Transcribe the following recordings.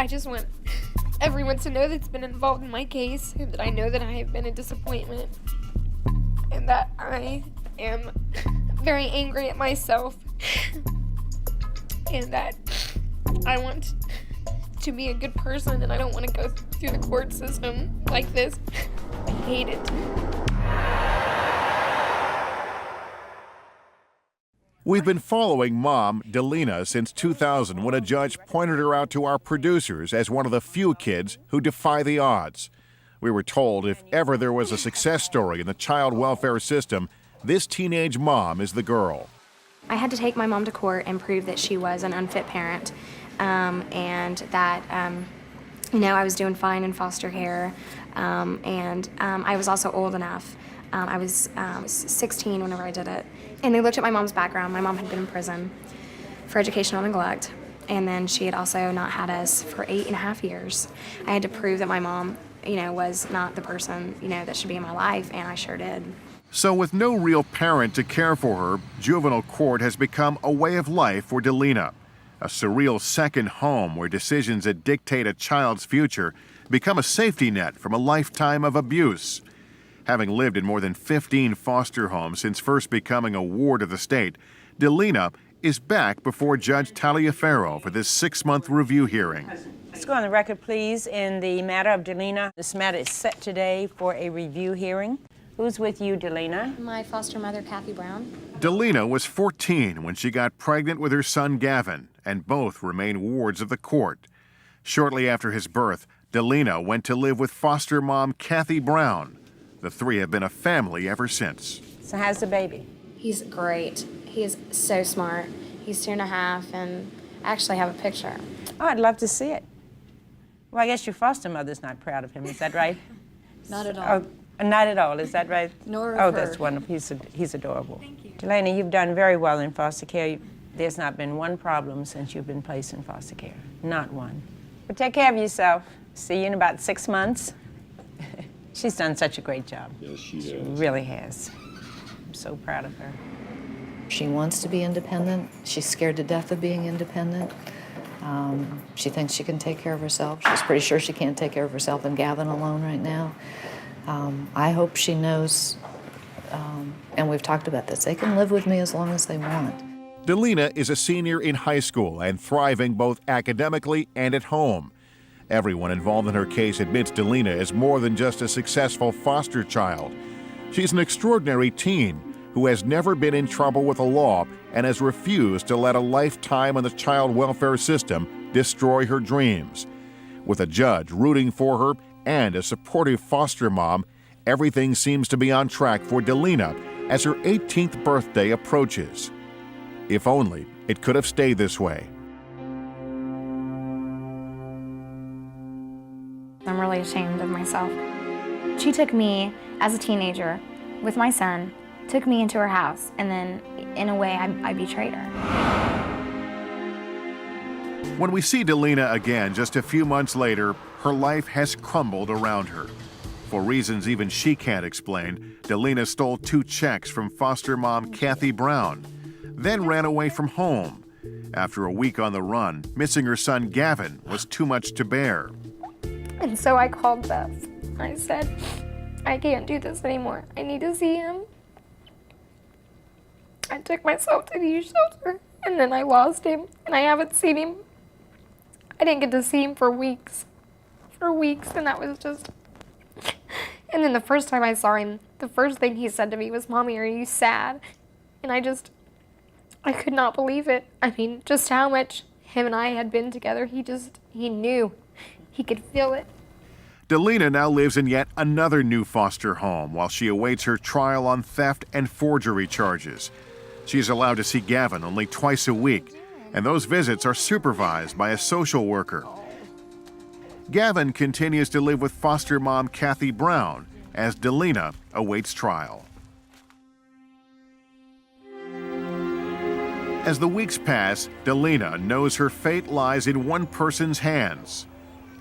I just want everyone to know that's been involved in my case, and that I know that I have been a disappointment, and that I am very angry at myself, and that I want to be a good person, and I don't want to go through the court system like this. I hate it. We've been following mom, Delina, since 2000 when a judge pointed her out to our producers as one of the few kids who defy the odds. We were told if ever there was a success story in the child welfare system, this teenage mom is the girl. I had to take my mom to court and prove that she was an unfit parent, and that, I was doing fine in foster care, and I was also old enough. I was 16 whenever I did it. And they looked at my mom's background. My mom had been in prison for educational neglect, and then she had also not had us for 8.5 years. I had to prove that my mom, was not the person, that should be in my life, and I sure did. So with no real parent to care for her, juvenile court has become a way of life for Delina, a surreal second home where decisions that dictate a child's future become a safety net from a lifetime of abuse. Having lived in more than 15 foster homes since first becoming a ward of the state, Delina is back before Judge Taliaferro for this 6-month review hearing. Let's go on the record, please, in the matter of Delina. This matter is set today for a review hearing. Who's with you, Delina? My foster mother, Kathy Brown. Delina was 14 when she got pregnant with her son, Gavin, and both remain wards of the court. Shortly after his birth, Delina went to live with foster mom, Kathy Brown. The three have been a family ever since. So how's the baby? He's great. He is so smart. He's 2.5, and I actually have a picture. Oh, I'd love to see it. Well, I guess your foster mother's not proud of him, is that right? Not at all. Oh, not at all, is that right? Nor of Oh, her. that's wonderful. He's adorable. Thank you. Delina, you've done very well in foster care. There's not been one problem since you've been placed in foster care. Not one. But take care of yourself. See you in about 6 months. She's done such a great job. Yes, she has. She really has. I'm so proud of her. She wants to be independent. She's scared to death of being independent. She thinks she can take care of herself. She's pretty sure she can't take care of herself and Gavin alone right now. I hope she knows, and we've talked about this, they can live with me as long as they want. Delina is a senior in high school and thriving both academically and at home. Everyone involved in her case admits Delina is more than just a successful foster child. She's an extraordinary teen who has never been in trouble with the law and has refused to let a lifetime in the child welfare system destroy her dreams. With a judge rooting for her and a supportive foster mom, everything seems to be on track for Delina as her 18th birthday approaches. If only it could have stayed this way. I'm really ashamed of myself. She took me as a teenager with my son, took me into her house, and then, in a way, I betrayed her. When we see Delina again just a few months later, her life has crumbled around her. For reasons even she can't explain, Delina stole 2 checks from foster mom Kathy Brown, then ran away from home. After a week on the run, missing her son Gavin was too much to bear. And so I called Beth. I said, I can't do this anymore. I need to see him. I took myself to the youth shelter, and then I lost him, and I haven't seen him. I didn't get to see him for weeks. And that was just... And then the first time I saw him, the first thing he said to me was, "Mommy, are you sad?" And I could not believe it. I mean, just how much him and I had been together. He knew. He could feel it. Delina now lives in yet another new foster home while she awaits her trial on theft and forgery charges. She's allowed to see Gavin only twice a week, and those visits are supervised by a social worker. Gavin continues to live with foster mom Kathy Brown as Delina awaits trial. As the weeks pass, Delina knows her fate lies in one person's hands.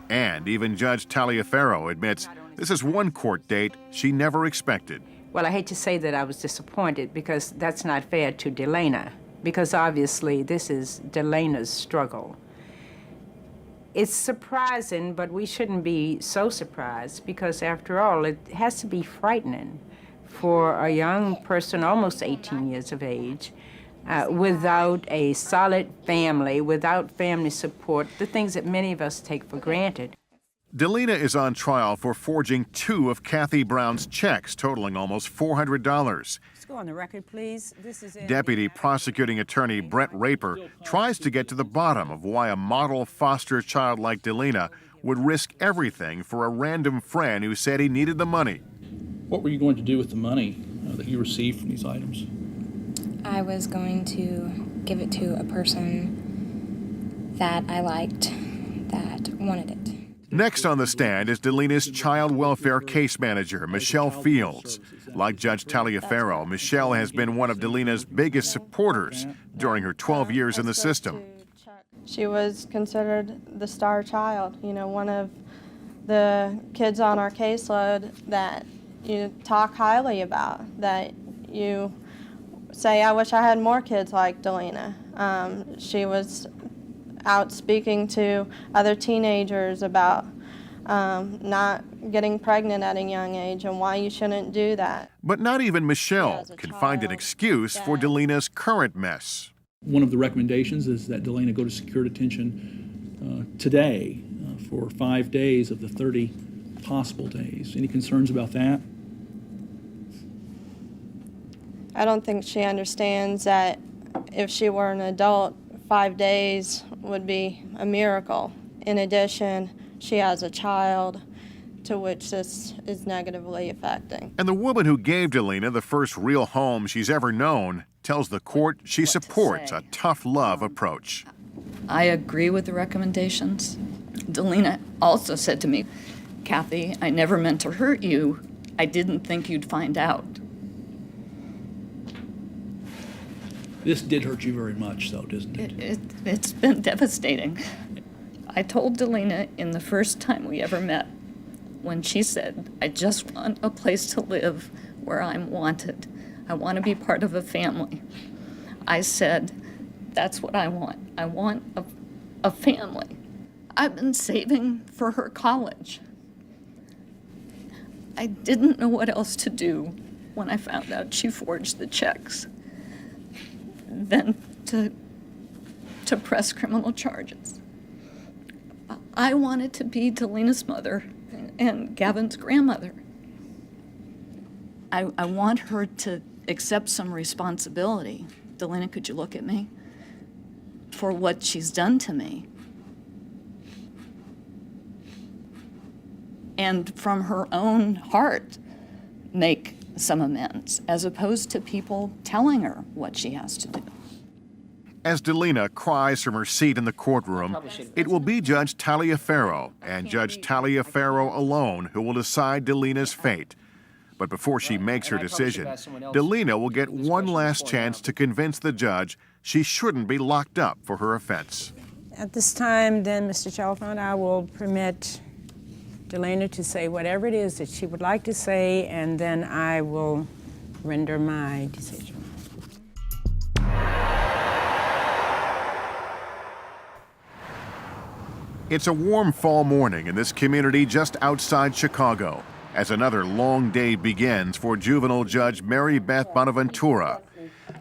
And even Judge Taliaferro admits this is one court date she never expected. Well, I hate to say that I was disappointed because that's not fair to Delina, because obviously this is Delina's struggle. It's surprising, but we shouldn't be so surprised because, after all, it has to be frightening for a young person, almost 18 years of age, without a solid family, without family support, the things that many of us take for granted. Delina is on trial for forging 2 of Kathy Brown's checks, totaling almost $400. Let's go on the record, please. This is Deputy Prosecuting Attorney Brett Raper tries to get to the bottom of why a model foster child like Delina would risk everything for a random friend who said he needed the money. What were you going to do with the money that you received from these items? I was going to give it to a person that I liked, that wanted it. Next on the stand is Delina's child welfare case manager, Michelle Fields. Like Judge Taliaferro, Michelle has been one of Delina's biggest supporters during her 12 years in the system. She was considered the star child, you know, one of the kids on our caseload that you talk highly about, that you say, I wish I had more kids like Delina. She was out speaking to other teenagers about not getting pregnant at a young age and why you shouldn't do that. But not even Michelle can find an excuse for Delina's current mess. One of the recommendations is that Delina go to secure detention today for 5 days of the 30 possible days. Any concerns about that? I don't think she understands that if she were an adult, 5 days would be a miracle. In addition, she has a child to which this is negatively affecting. And the woman who gave Delina the first real home she's ever known tells the court she supports a tough love approach. I agree with the recommendations. Delina also said to me, Kathy, I never meant to hurt you. I didn't think you'd find out. This did hurt you very much, though, doesn't it? It's been devastating. I told Delina in the first time we ever met, when she said, I just want a place to live where I'm wanted. I want to be part of a family. I said, that's what I want. I want a family. I've been saving for her college. I didn't know what else to do when I found out she forged the checks than to press criminal charges. I wanted to be Delina's mother and Gavin's grandmother. I want her to accept some responsibility. Delina, could you look at me? For what she's done to me. And from her own heart, make some amends, as opposed to people telling her what she has to do. As Delina cries from her seat in the courtroom, it will be Judge Taliaferro and Judge Taliaferro alone who will decide Delina's fate. But before she makes her decision, Delina will get one last chance to convince the judge she shouldn't be locked up for her offense. At this time, then, Mr. Chalfant, I will permit Delina to say whatever it is that she would like to say, and then I will render my decision. It's a warm fall morning in this community just outside Chicago as another long day begins for juvenile judge Mary Beth Bonaventura.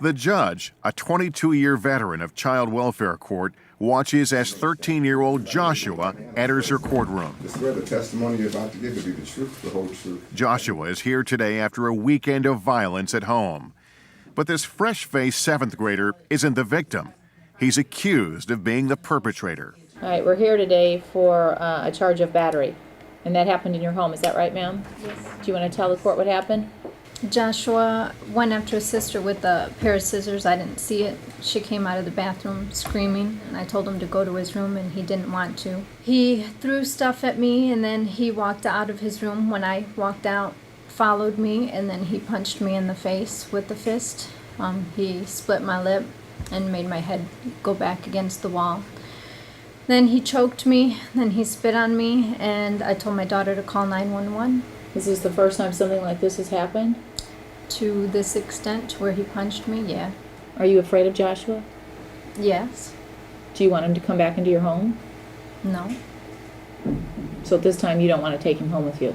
The judge, a 22-year veteran of child welfare court, watches as 13-year-old Joshua enters her courtroom. I swear the testimony you're about to give will be the truth, the whole truth. Joshua is here today after a weekend of violence at home. But this fresh-faced 7th grader isn't the victim. He's accused of being the perpetrator. All right, we're here today for a charge of battery, and that happened in your home. Is that right, ma'am? Yes. Do you want to tell the court what happened? Joshua went after his sister with a pair of scissors. I didn't see it. She came out of the bathroom screaming, and I told him to go to his room, and he didn't want to. He threw stuff at me, and then he walked out of his room. When I walked out, followed me, and then he punched me in the face with the fist. He split my lip and made my head go back against the wall. Then he choked me, then he spit on me, and I told my daughter to call 911. Is this the first time something like this has happened? To this extent, where he punched me, yeah. Are you afraid of Joshua? Yes. Do you want him to come back into your home? No. So at this time, you don't want to take him home with you?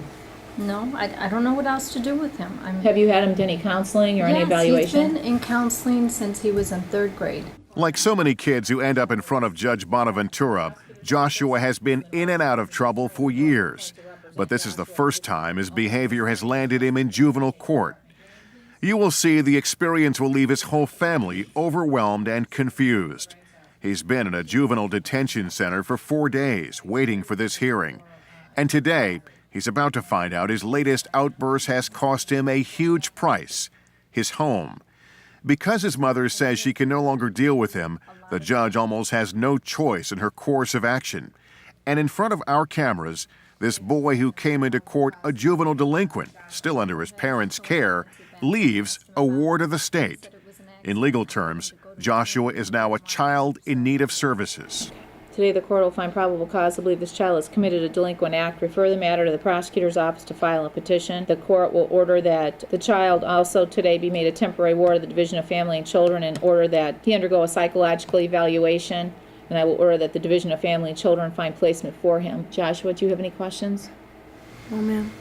No, I don't know what else to do with him. Have you had him to any counseling or any evaluation? He's been in counseling since he was in 3rd grade. Like so many kids who end up in front of Judge Bonaventura, Joshua has been in and out of trouble for years. But this is the first time his behavior has landed him in juvenile court. You will see the experience will leave his whole family overwhelmed and confused. He's been in a juvenile detention center for 4 days, waiting for this hearing. And today, he's about to find out his latest outburst has cost him a huge price, his home. Because his mother says she can no longer deal with him, the judge almost has no choice in her course of action. And in front of our cameras, this boy who came into court a juvenile delinquent, still under his parents' care, leaves a ward of the state. In legal terms, Joshua is now a child in need of services. Today, the court will find probable cause to believe this child has committed a delinquent act, refer the matter to the prosecutor's office to file a petition. The court will order that the child also today be made a temporary ward of the Division of Family and Children and order that he undergo a psychological evaluation. And I will order that the Division of Family and Children find placement for him. Joshua, do you have any questions? No, ma'am.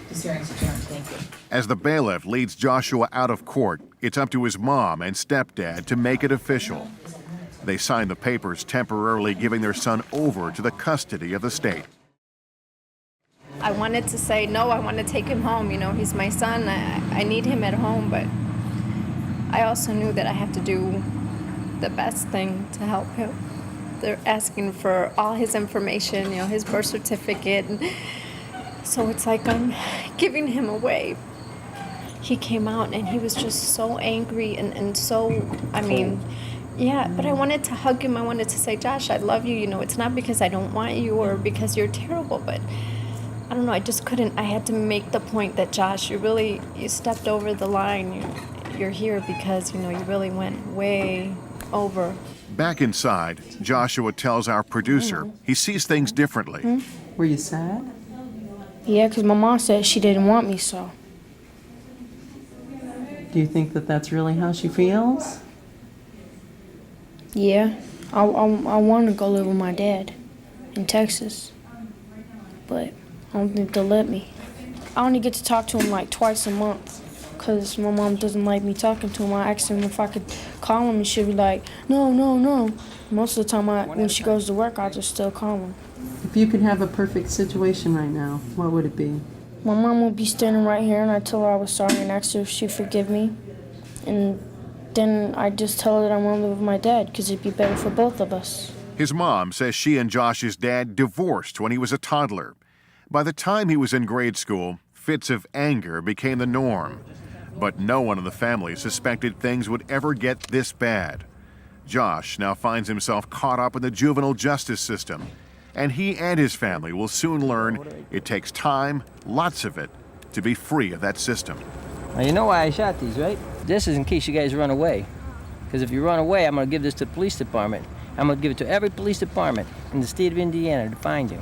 This hearing's adjourned. Thank you. As the bailiff leads Joshua out of court, it's up to his mom and stepdad to make it official. They sign the papers temporarily giving their son over to the custody of the state. I wanted to say, no, I want to take him home. You know, he's my son. I need him at home, but I also knew that I have to do the best thing to help him. They're asking for all his information, you know, his birth certificate. So it's like I'm giving him away. He came out and he was just so angry and so, I mean, yeah, but I wanted to hug him. I wanted to say, Josh, I love you. You know, it's not because I don't want you or because you're terrible, but I don't know. I just couldn't. I had to make the point that, Josh, you stepped over the line. You're here because, you know, you really went way over. Back inside, Joshua tells our producer he sees things differently. Were you sad? Yeah, because my mom said she didn't want me, so. Do you think that that's really how she feels? Yeah, I want to go live with my dad in Texas, but I don't think they'll let me. I only get to talk to him like twice a month because my mom doesn't like me talking to him. I asked him if I could call him and she'll be like, no, no, no. Most of the time when she goes to work, I just still call him. If you could have a perfect situation right now, what would it be? My mom would be standing right here and I told her I was sorry and asked her if she'd forgive me. And then I just tell her that I want to live with my dad because it'd be better for both of us. His mom says she and Josh's dad divorced when he was a toddler. By the time he was in grade school, fits of anger became the norm. But no one in the family suspected things would ever get this bad. Josh now finds himself caught up in the juvenile justice system, and he and his family will soon learn it takes time, lots of it, to be free of that system. Now, you know why I shot these, right? This is in case you guys run away. Because if you run away, I'm going to give this to the police department. I'm going to give it to every police department in the state of Indiana to find you.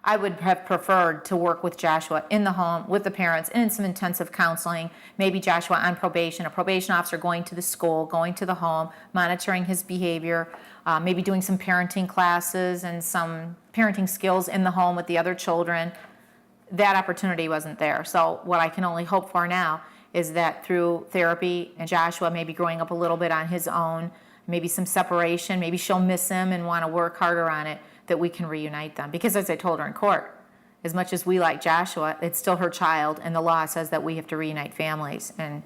I would have preferred to work with Joshua in the home, with the parents, in some intensive counseling, maybe Joshua on probation, a probation officer going to the school, going to the home, monitoring his behavior, maybe doing some parenting classes and some parenting skills in the home with the other children. That opportunity wasn't there. So what I can only hope for now is that through therapy and Joshua maybe growing up a little bit on his own, maybe some separation, maybe she'll miss him and want to work harder on it, that we can reunite them. Because as I told her in court, as much as we like Joshua, it's still her child, and the law says that we have to reunite families, and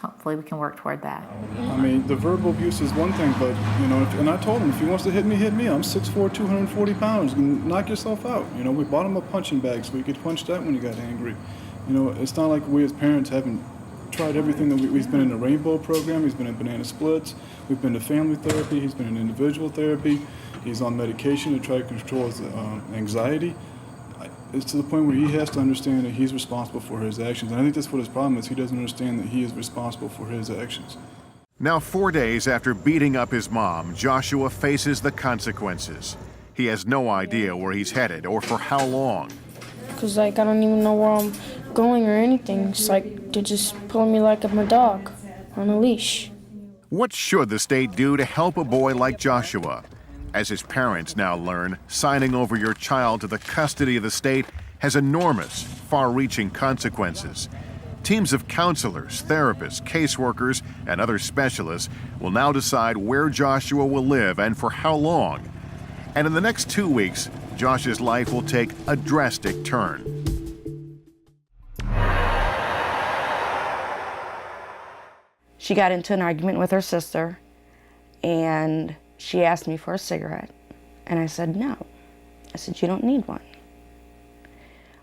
hopefully we can work toward that. I mean, the verbal abuse is one thing, but, you know, and I told him, if he wants to hit me, hit me. I'm 6'4", 240 pounds. Knock yourself out. You know, we bought him a punching bag so he could punch that when he got angry. You know, it's not like we as parents haven't tried everything. That we've been in the Rainbow program. He's been in Banana Splits. We've been to family therapy. He's been in individual therapy. He's on medication to try to control his anxiety. It's to the point where he has to understand that he's responsible for his actions. And I think that's what his problem is. He doesn't understand that he is responsible for his actions. Now, 4 days after beating up his mom, Joshua faces the consequences. He has no idea where he's headed or for how long. Because, like, I don't even know where I'm going or anything. It's like they're just pulling me like I'm a dog on a leash. What should the state do to help a boy like Joshua? As his parents now learn, signing over your child to the custody of the state has enormous, far-reaching consequences. Teams of counselors, therapists, caseworkers, and other specialists will now decide where Joshua will live and for how long. And in the next 2 weeks, Josh's life will take a drastic turn. She got into an argument with her sister, and she asked me for a cigarette. And I said, no. I said, you don't need one.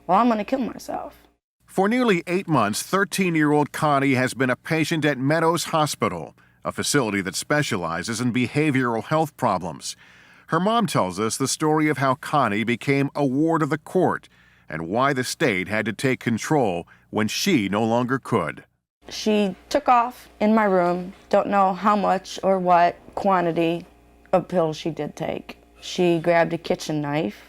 Well, I'm going to kill myself. For nearly 8 months, 13-year-old Connie has been a patient at Meadows Hospital, a facility that specializes in behavioral health problems. Her mom tells us the story of how Connie became a ward of the court and why the state had to take control when she no longer could. She took off in my room. Don't know how much or what quantity of pills she did take. She grabbed a kitchen knife,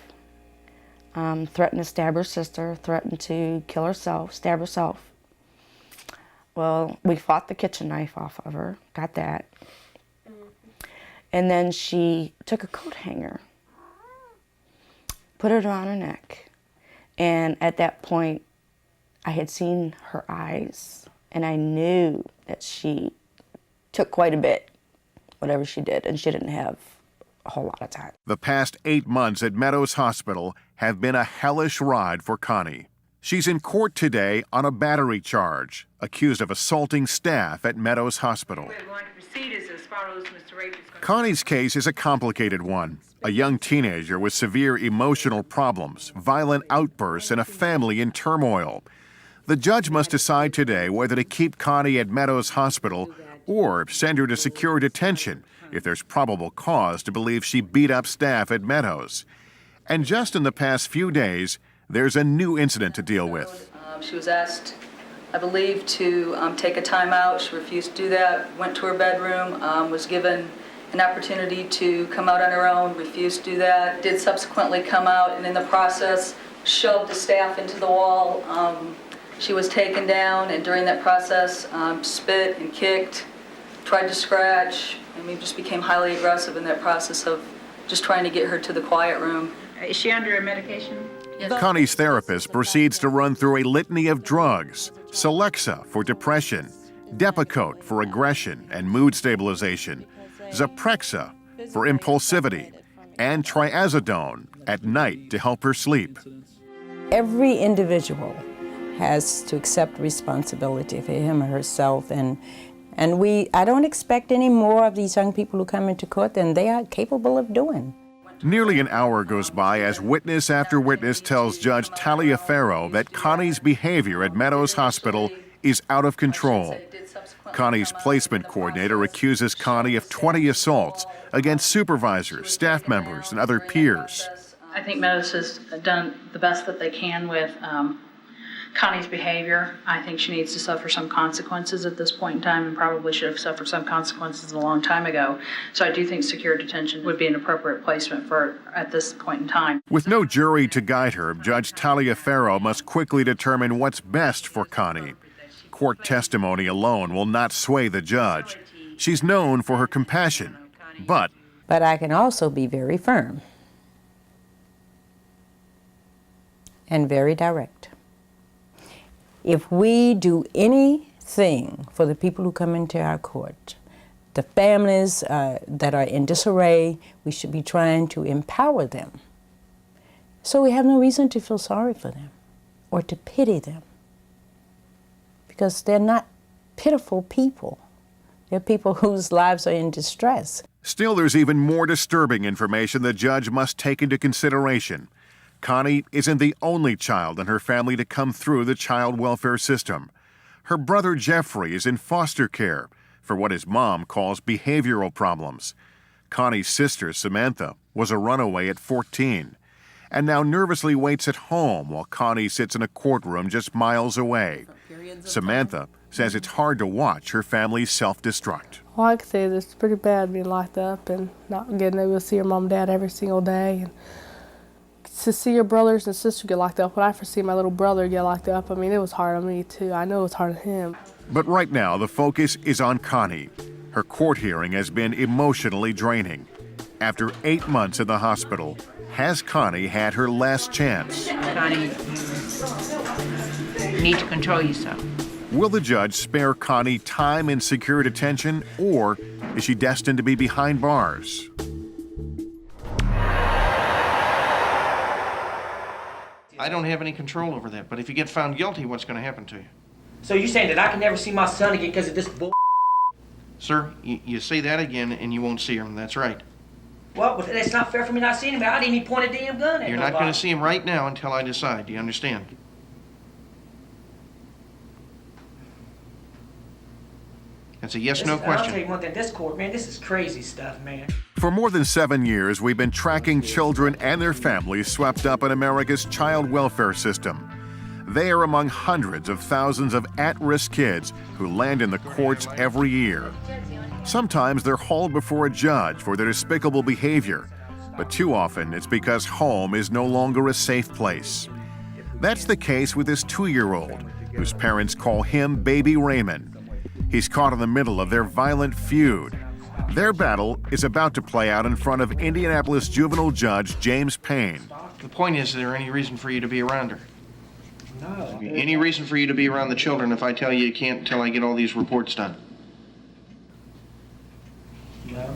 threatened to stab her sister, threatened to kill herself, stab herself. Well, we fought the kitchen knife off of her, got that. And then she took a coat hanger, put it around her neck. And at that point, I had seen her eyes, and I knew that she took quite a bit, whatever she did, and she didn't have a whole lot of time. The past 8 months at Meadows Hospital have been a hellish ride for Connie. She's in court today on a battery charge, accused of assaulting staff at Meadows Hospital. Connie's case is a complicated one. A young teenager with severe emotional problems, violent outbursts, and a family in turmoil. The judge must decide today whether to keep Connie at Meadows Hospital or send her to secure detention if there's probable cause to believe she beat up staff at Meadows. And just in the past few days, there's a new incident to deal with. She was asked, I believe, to take a time out. She refused to do that, went to her bedroom, was given an opportunity to come out on her own, refused to do that, did subsequently come out, and in the process shoved the staff into the wall. She was taken down, and during that process spit and kicked, tried to scratch. Just became highly aggressive in that process of just trying to get her to the quiet room. Is she under a medication? Yes. Connie's therapist proceeds to run through a litany of drugs: Celexa for depression, Depakote for aggression and mood stabilization, Zyprexa for impulsivity, and triazidone at night to help her sleep. Every individual has to accept responsibility for him or herself, and I don't expect any more of these young people who come into court than they are capable of doing. Nearly an hour goes by as witness after witness tells Judge Taliaferro that Connie's behavior at Meadows Hospital is out of control. Connie's placement coordinator accuses Connie of 20 assaults against supervisors, staff members, and other peers. I think Meadows has done the best that they can with Connie's behavior. I think she needs to suffer some consequences at this point in time, and probably should have suffered some consequences a long time ago. So I do think secure detention would be an appropriate placement for her at this point in time. With no jury to guide her, Judge Taliaferro must quickly determine what's best for Connie. Court testimony alone will not sway the judge. She's known for her compassion, but I can also be very firm and very direct. If we do anything for the people who come into our court, the families that are in disarray, we should be trying to empower them. So we have no reason to feel sorry for them or to pity them, because they're not pitiful people. They're people whose lives are in distress. Still, there's even more disturbing information the judge must take into consideration. Connie isn't the only child in her family to come through the child welfare system. Her brother Jeffrey is in foster care for what his mom calls behavioral problems. Connie's sister Samantha was a runaway at 14 and now nervously waits at home while Connie sits in a courtroom just miles away. Samantha says it's hard to watch her family self-destruct. Well, I can say it's pretty bad being locked up and not getting able to see your mom and dad every single day. And to see your brothers and sisters get locked up, when I first see my little brother get locked up, it was hard on me too. I know it was hard on him. But right now, the focus is on Connie. Her court hearing has been emotionally draining. After 8 months in the hospital, has Connie had her last chance? Connie, you need to control yourself. Will the judge spare Connie time in secure detention, or is she destined to be behind bars? I don't have any control over that, but if you get found guilty, what's going to happen to you? So you're saying that I can never see my son again because of this bull? Sir, you say that again and you won't see him. That's right. Well, but it's not fair for me not seeing him. I didn't even point a damn gun at You're not going to see him right now until I decide. Do you understand? That's a yes/no question. I'll tell you one thing, this court, man, this is crazy stuff, man. For more than 7 years, we've been tracking children and their families swept up in America's child welfare system. They are among hundreds of thousands of at-risk kids who land in the courts every year. Sometimes they're hauled before a judge for their despicable behavior, but too often it's because home is no longer a safe place. That's the case with this 2-year-old, whose parents call him Baby Raymond. He's caught in the middle of their violent feud. Their battle is about to play out in front of Indianapolis juvenile judge James Payne. The point is there any reason for you to be around her? No. Any reason for you to be around the children if I tell you you can't until I get all these reports done? No.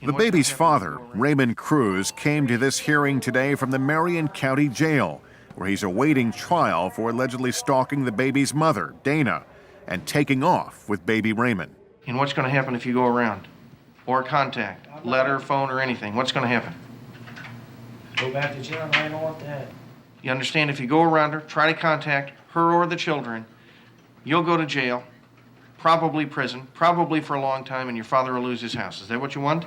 The baby's father, Raymond Cruz, came to this hearing today from the Marion County Jail, where he's awaiting trial for allegedly stalking the baby's mother, Dana, and taking off with baby Raymond. And what's going to happen if you go around? Or contact, letter, phone, or anything? What's going to happen? Go back to jail. I don't want that. You understand, if you go around her, try to contact her or the children, you'll go to jail, probably prison, probably for a long time, and your father will lose his house. Is that what you want?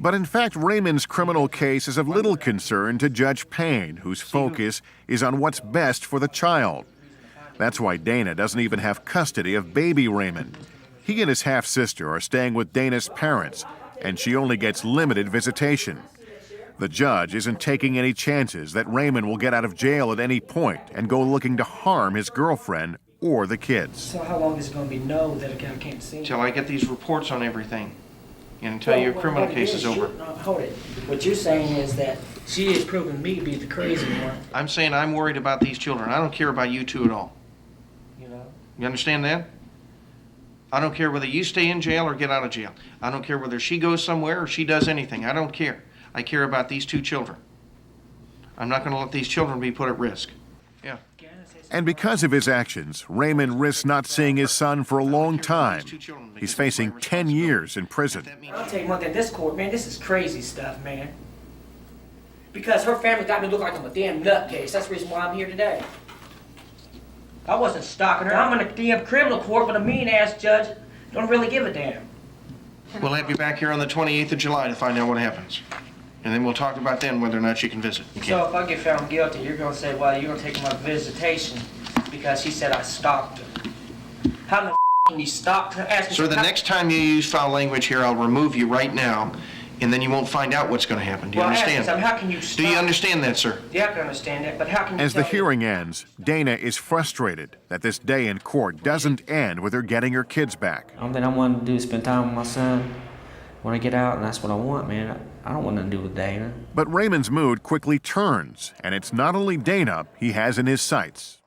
But in fact, Raymond's criminal case is of little concern to Judge Payne, whose focus is on what's best for the child. That's why Dana doesn't even have custody of baby Raymond. He and his half-sister are staying with Dana's parents, and she only gets limited visitation. The judge isn't taking any chances that Raymond will get out of jail at any point and go looking to harm his girlfriend or the kids. So how long is it going to be no that a guy can't see? Till I get these reports on everything, and until your criminal case is over. No, hold it. What you're saying is that she is proving me to be the crazy one. I'm saying I'm worried about these children. I don't care about you two at all. You know? You understand that? I don't care whether you stay in jail or get out of jail. I don't care whether she goes somewhere or she does anything. I don't care. I care about these two children. I'm not going to let these children be put at risk. Yeah. And because of his actions, Raymond risks not seeing his son for a long time. He's facing 10 years in prison. I'll tell you one thing, this court, man, this is crazy stuff, man. Because her family got me look like I'm a damn nutcase. That's the reason why I'm here today. I wasn't stalking her. I'm in a damn criminal court, but a mean-ass judge don't really give a damn. We'll have you back here on the 28th of July to find out what happens. And then we'll talk about then whether or not she can visit. So if I get found guilty, you're going to say, well, you're going to take my visitation because she said I stalked her. How the can you stalk her? Ask me Sir, the next time you use foul language here, I'll remove you right now, and then you won't find out what's going to happen. Do you understand? How can you Do you understand that, sir? Yeah, I can understand that, but how can you As the hearing ends, Dana is frustrated that this day in court doesn't end with her getting her kids back. All that I want to do is spend time with my son when I get out, and that's what I want, man. I don't want nothing to do with Dana. But Raymond's mood quickly turns, and it's not only Dana he has in his sights.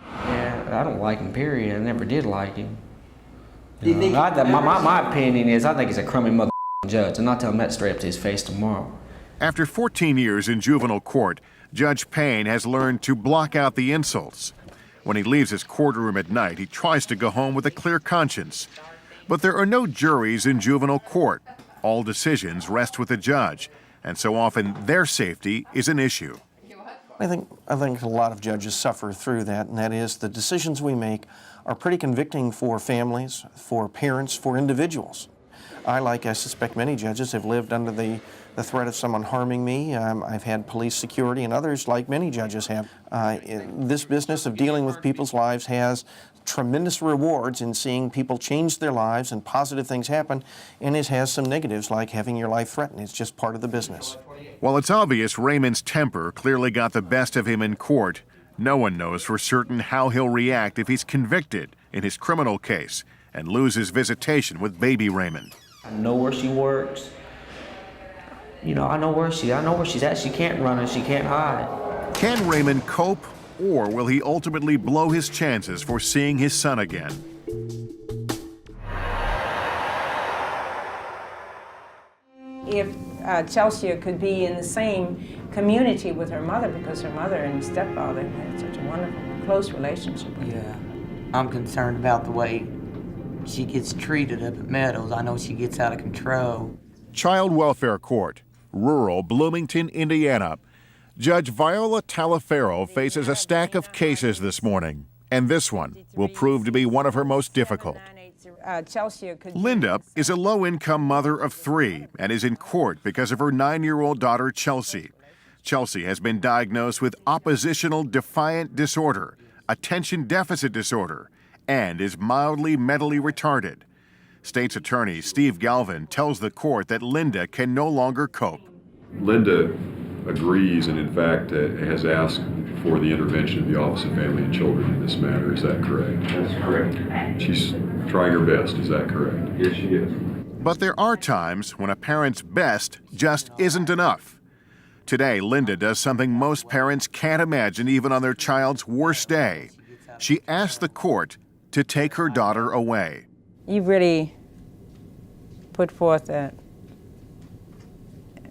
Yeah, I don't like him, period. I never did like him. My opinion is I think he's a crummy mother judge, and I'll tell him that straight up to his face tomorrow. After 14 years in juvenile court, Judge Payne has learned to block out the insults. When he leaves his courtroom at night, he tries to go home with a clear conscience. But there are no juries in juvenile court. All decisions rest with the judge, and so often their safety is an issue. I think a lot of judges suffer through that, and that is the decisions we make are pretty convicting for families, for parents, for individuals. I suspect many judges, have lived under the threat of someone harming me. I've had police security, and others, like many judges have. This business of dealing with people's lives has tremendous rewards in seeing people change their lives and positive things happen, and it has some negatives like having your life threatened. It's just part of the business. While it's obvious Raymond's temper clearly got the best of him in court, no one knows for certain how he'll react if he's convicted in his criminal case and loses visitation with baby Raymond. I know where she works. You know, I know where she's at. She can't run and she can't hide. Can Raymond cope, or will he ultimately blow his chances for seeing his son again? If Chelsea could be in the same community with her mother, because her mother and stepfather had such a wonderful, close relationship. Yeah, I'm concerned about the way she gets treated up at Meadows. I know she gets out of control. Child Welfare Court, rural Bloomington, Indiana. Judge Viola Talaferro faces a stack of cases this morning, and this one will prove to be one of her most difficult. Linda is a low-income mother of 3 and is in court because of her 9-year-old daughter, Chelsea. Chelsea has been diagnosed with oppositional defiant disorder, attention deficit disorder, and is mildly mentally retarded. State's Attorney Steve Galvin tells the court that Linda can no longer cope. Linda agrees and in fact has asked for the intervention of the Office of Family and Children in this matter. Is that correct? That's correct. She's trying her best. Is that correct? Yes, she is. But there are times when a parent's best just isn't enough. Today, Linda does something most parents can't imagine even on their child's worst day. She asked the court to take her daughter away. You really put forth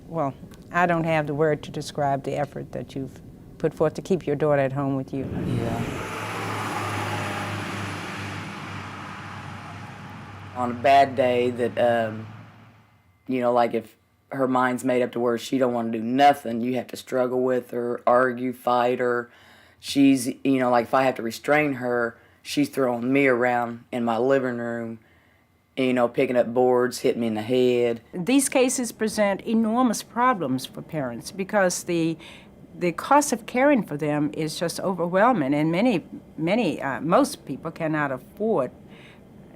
well, I don't have the word to describe the effort that you've put forth to keep your daughter at home with you. Yeah. On a bad day that, you know, like if her mind's made up to where she don't want to do nothing, you have to struggle with her, argue, fight her. She's, you know, like if I have to restrain her, she's throwing me around in my living room, you know, picking up boards, hitting me in the head. These cases present enormous problems for parents because the cost of caring for them is just overwhelming, and most people cannot afford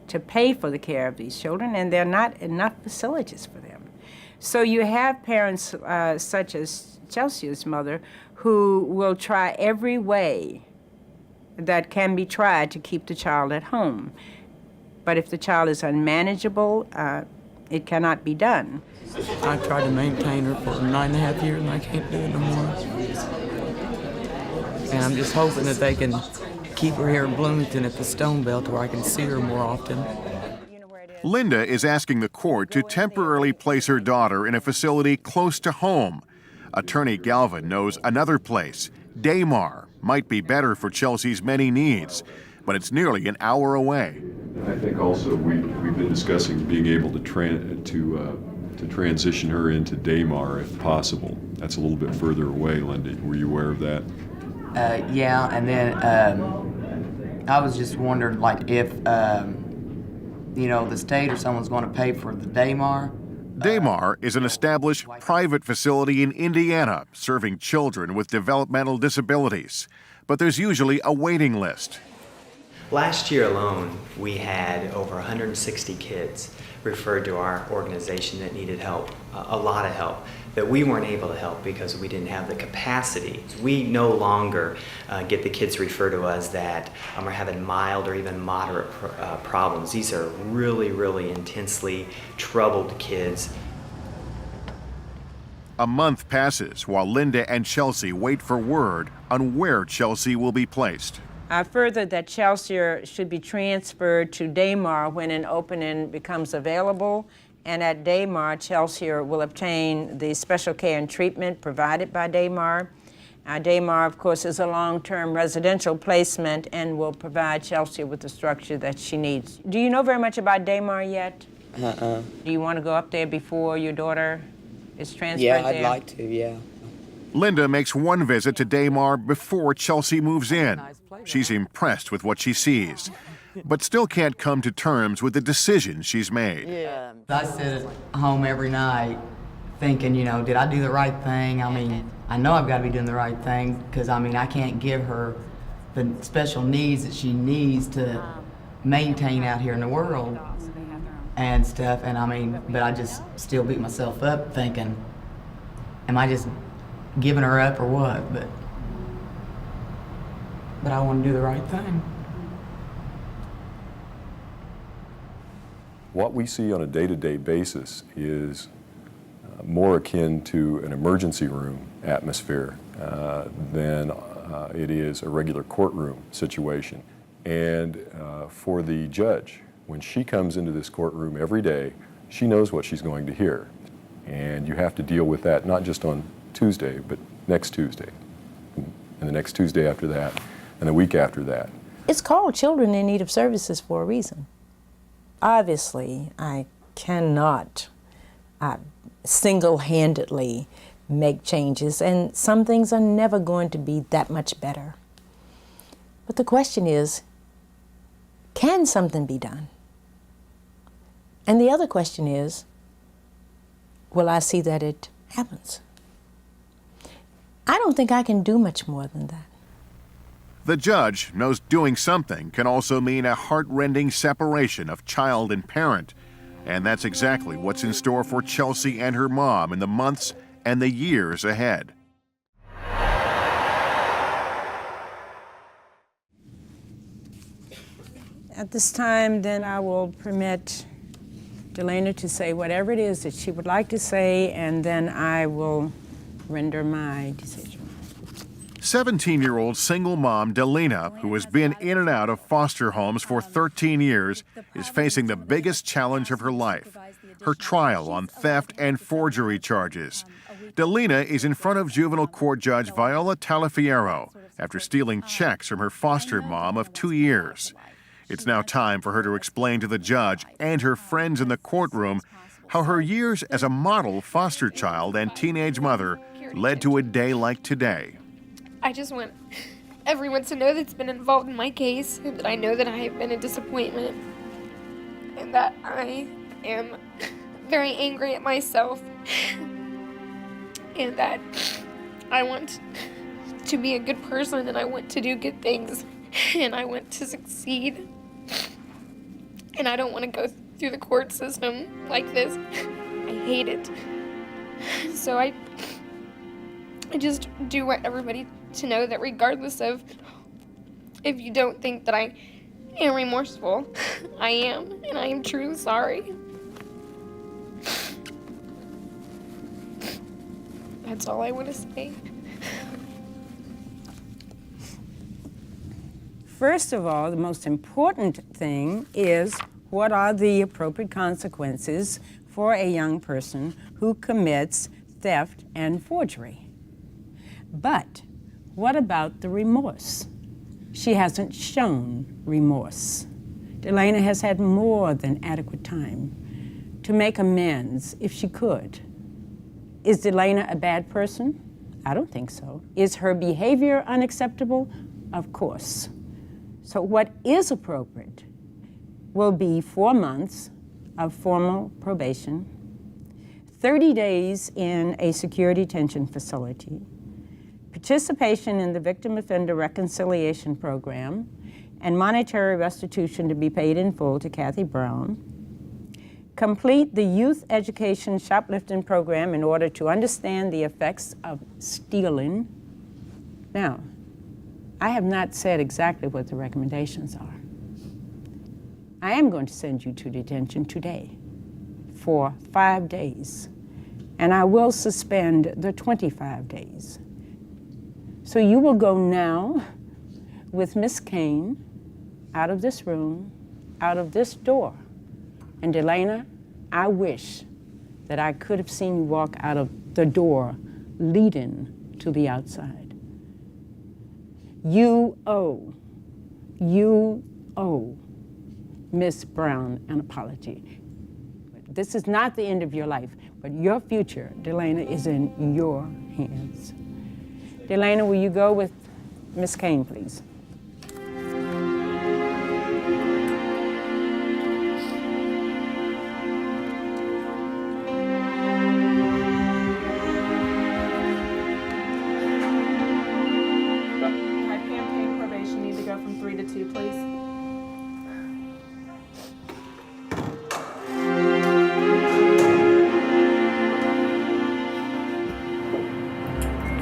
to pay for the care of these children, and there are not enough facilities for them. So you have parents such as Chelsea's mother who will try every way that can be tried to keep the child at home. But if the child is unmanageable, it cannot be done. I tried to maintain her for 9.5 years and I can't do it no more. And I'm just hoping that they can keep her here in Bloomington at the Stone Belt where I can see her more often. Linda is asking the court to temporarily place her daughter in a facility close to home. Attorney Galvin knows another place, Daymar, might be better for Chelsea's many needs, but it's nearly an hour away. I think also we've been discussing being able to transition her into Daymar if possible. That's a little bit further away, Linda. Were you aware of that? Yeah, and then I was just wondering, like, if, you know, the state or someone's going to pay for the Daymar. Daymar is an established private facility in Indiana serving children with developmental disabilities, but there's usually a waiting list. Last year alone, we had over 160 kids referred to our organization that needed help, a lot of help, that we weren't able to help because we didn't have the capacity. We no longer get the kids referred to us that are having mild or even moderate problems. These are really, really intensely troubled kids. A month passes while Linda and Chelsea wait for word on where Chelsea will be placed. Further, that Chelsea should be transferred to Daymar when an opening becomes available, and at Daymar, Chelsea will obtain the special care and treatment provided by Daymar. Daymar, of course, is a long-term residential placement and will provide Chelsea with the structure that she needs. Do you know very much about Daymar yet? Do you want to go up there before your daughter is transferred there? Yeah, I'd like to, yeah. Linda makes one visit to Daymar before Chelsea moves in. She's impressed with what she sees, but still can't come to terms with the decision she's made. Yeah. I sit at home every night thinking, you know, did I do the right thing? I mean, I know I've got to be doing the right thing because, I mean, I can't give her the special needs that she needs to maintain out here in the world and stuff. And I mean, but I just still beat myself up thinking, am I just giving her up or what? But I want to do the right thing. What we see on a day-to-day basis is more akin to an emergency room atmosphere than it is a regular courtroom situation. And for the judge, when she comes into this courtroom every day, she knows what she's going to hear. And you have to deal with that not just on Tuesday, but next Tuesday, and the next Tuesday after that, and the week after that. It's called Children in Need of Services for a reason. Obviously, I cannot single-handedly make changes, and some things are never going to be that much better. But the question is, can something be done? And the other question is, will I see that it happens? I don't think I can do much more than that. The judge knows doing something can also mean a heart-rending separation of child and parent. And that's exactly what's in store for Chelsea and her mom in the months and the years ahead. At this time, then, I will permit Delina to say whatever it is that she would like to say, and then I will render my decision. 17-year-old single mom Delina, who has been in and out of foster homes for 13 years, is facing the biggest challenge of her life, her trial on theft and forgery charges. Delina is in front of juvenile court judge Viola Talafiero after stealing checks from her foster mom of 2 years. It's now time for her to explain to the judge and her friends in the courtroom how her years as a model foster child and teenage mother led to a day like today. I just want everyone to know that's been involved in my case, and that I know that I have been a disappointment, and that I am very angry at myself, and that I want to be a good person, and I want to do good things, and I want to succeed, and I don't want to go through the court system like this. I hate it. So I just do want everybody to know that regardless of if you don't think that I am remorseful, I am, and I am truly sorry. That's all I want to say. First of all, the most important thing is what are the appropriate consequences for a young person who commits theft and forgery. But what about the remorse? She hasn't shown remorse. Delina has had more than adequate time to make amends if she could. Is Delina a bad person? I don't think so. Is her behavior unacceptable? Of course. So what is appropriate will be 4 months of formal probation, 30 days in a secure detention facility, participation in the Victim Offender Reconciliation Program, and monetary restitution to be paid in full to Kathy Brown. Complete the Youth Education Shoplifting Program in order to understand the effects of stealing. Now, I have not said exactly what the recommendations are. I am going to send you to detention today for 5 days, and I will suspend the 25 days. So you will go now with Miss Kane out of this room, out of this door. And Delina, I wish that I could have seen you walk out of the door leading to the outside. You owe Miss Brown an apology. This is not the end of your life, but your future, Delina, is in your hands. Delina, will you go with Miss Kane, please? My campaign probation need to go from 3 to 2, please.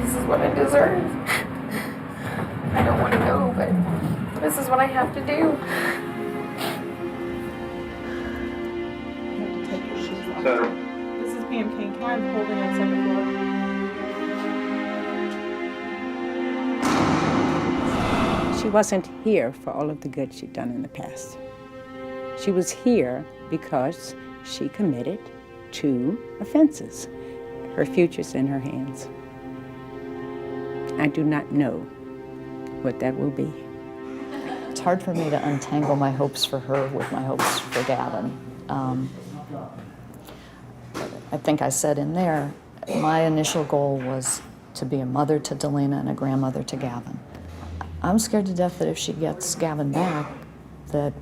This is what I deserve. I don't want to go, but this is what I have to do. Center. This is Pam King. Can I have the whole thing on second floor? She wasn't here for all of the good she'd done in the past. She was here because she committed 2 offenses. Her future's in her hands. I do not know what that will be. It's hard for me to untangle my hopes for her with my hopes for Gavin. I think I said in there, my initial goal was to be a mother to Delina and a grandmother to Gavin. I'm scared to death that if she gets Gavin back, that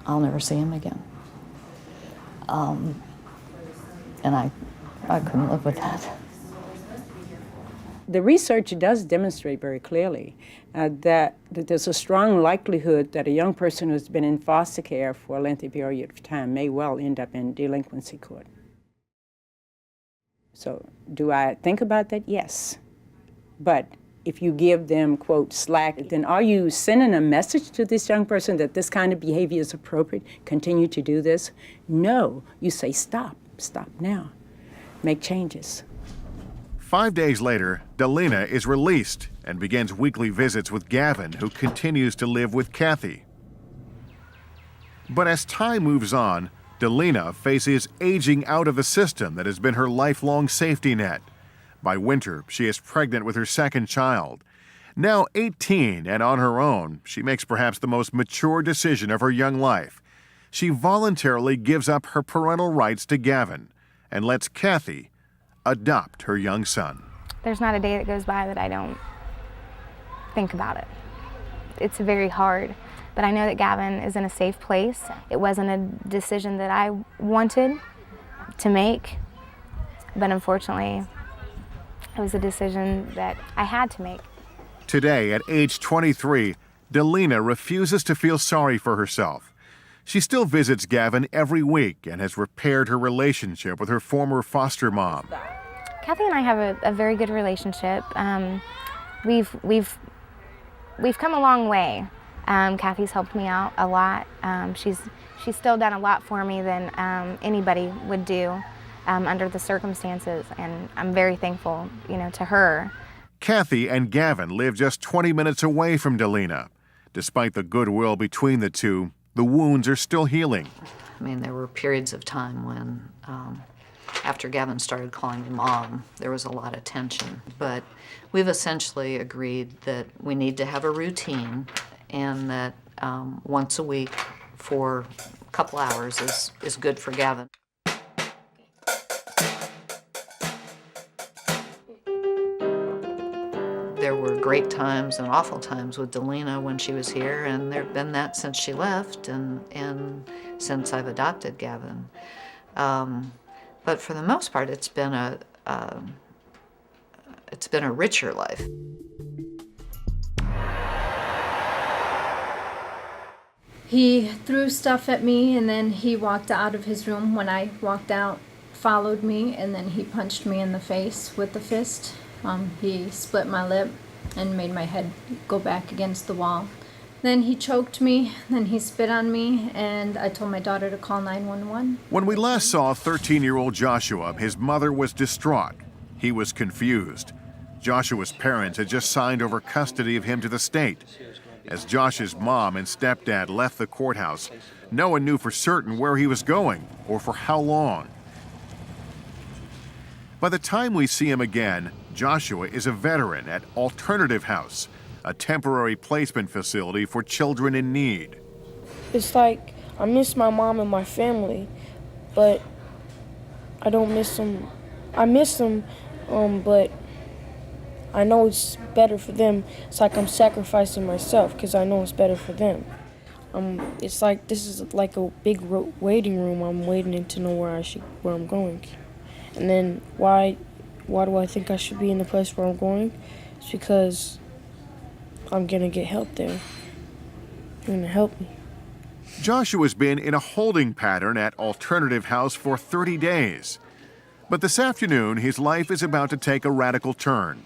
I'll never see him again. And I couldn't live with that. The research does demonstrate very clearly that there's a strong likelihood that a young person who's been in foster care for a lengthy period of time may well end up in delinquency court. So do I think about that? Yes. But if you give them, quote, slack, then are you sending a message to this young person that this kind of behavior is appropriate? Continue to do this? No. You say, stop now. Make changes. 5 days later, Delina is released and begins weekly visits with Gavin, who continues to live with Kathy. But as time moves on, Delina faces aging out of the system that has been her lifelong safety net. By winter, she is pregnant with her second child. Now 18 and on her own, she makes perhaps the most mature decision of her young life. She voluntarily gives up her parental rights to Gavin and lets Kathy adopt her young son. There's not a day that goes by that I don't think about it. It's very hard, but I know that Gavin is in a safe place. It wasn't a decision that I wanted to make, but unfortunately, it was a decision that I had to make. Today, at age 23, Delina refuses to feel sorry for herself. She still visits Gavin every week and has repaired her relationship with her former foster mom. Kathy and I have a very good relationship. We've come a long way. Kathy's helped me out a lot. She's still done a lot for me than anybody would do under the circumstances, and I'm very thankful, to her. Kathy and Gavin live just 20 minutes away from Delina. Despite the goodwill between the two, the wounds are still healing. I mean, there were periods of time when, after Gavin started calling me Mom, there was a lot of tension. But we've essentially agreed that we need to have a routine, and that once a week for a couple hours is good for Gavin. There were great times and awful times with Delina when she was here, and there have been that since she left and since I've adopted Gavin. But for the most part, it's been a richer life. He threw stuff at me, and then he walked out of his room. When I walked out, followed me, and then he punched me in the face with the fist. He split my lip and made my head go back against the wall. Then he choked me, then he spit on me, and I told my daughter to call 911. When we last saw 13-year-old Joshua, his mother was distraught. He was confused. Joshua's parents had just signed over custody of him to the state. As Josh's mom and stepdad left the courthouse, no one knew for certain where he was going or for how long. By the time we see him again, Joshua is a veteran at Alternative House, a temporary placement facility for children in need. It's like I miss my mom and my family, but I don't miss them. I miss them, but I know it's better for them. It's like I'm sacrificing myself because I know it's better for them. It's like this is like a big waiting room. I'm waiting to know where I'm going. And then why do I think I should be in the place where I'm going? It's because I'm gonna get help there. You're gonna help me. Joshua's been in a holding pattern at Alternative House for 30 days. But this afternoon, his life is about to take a radical turn.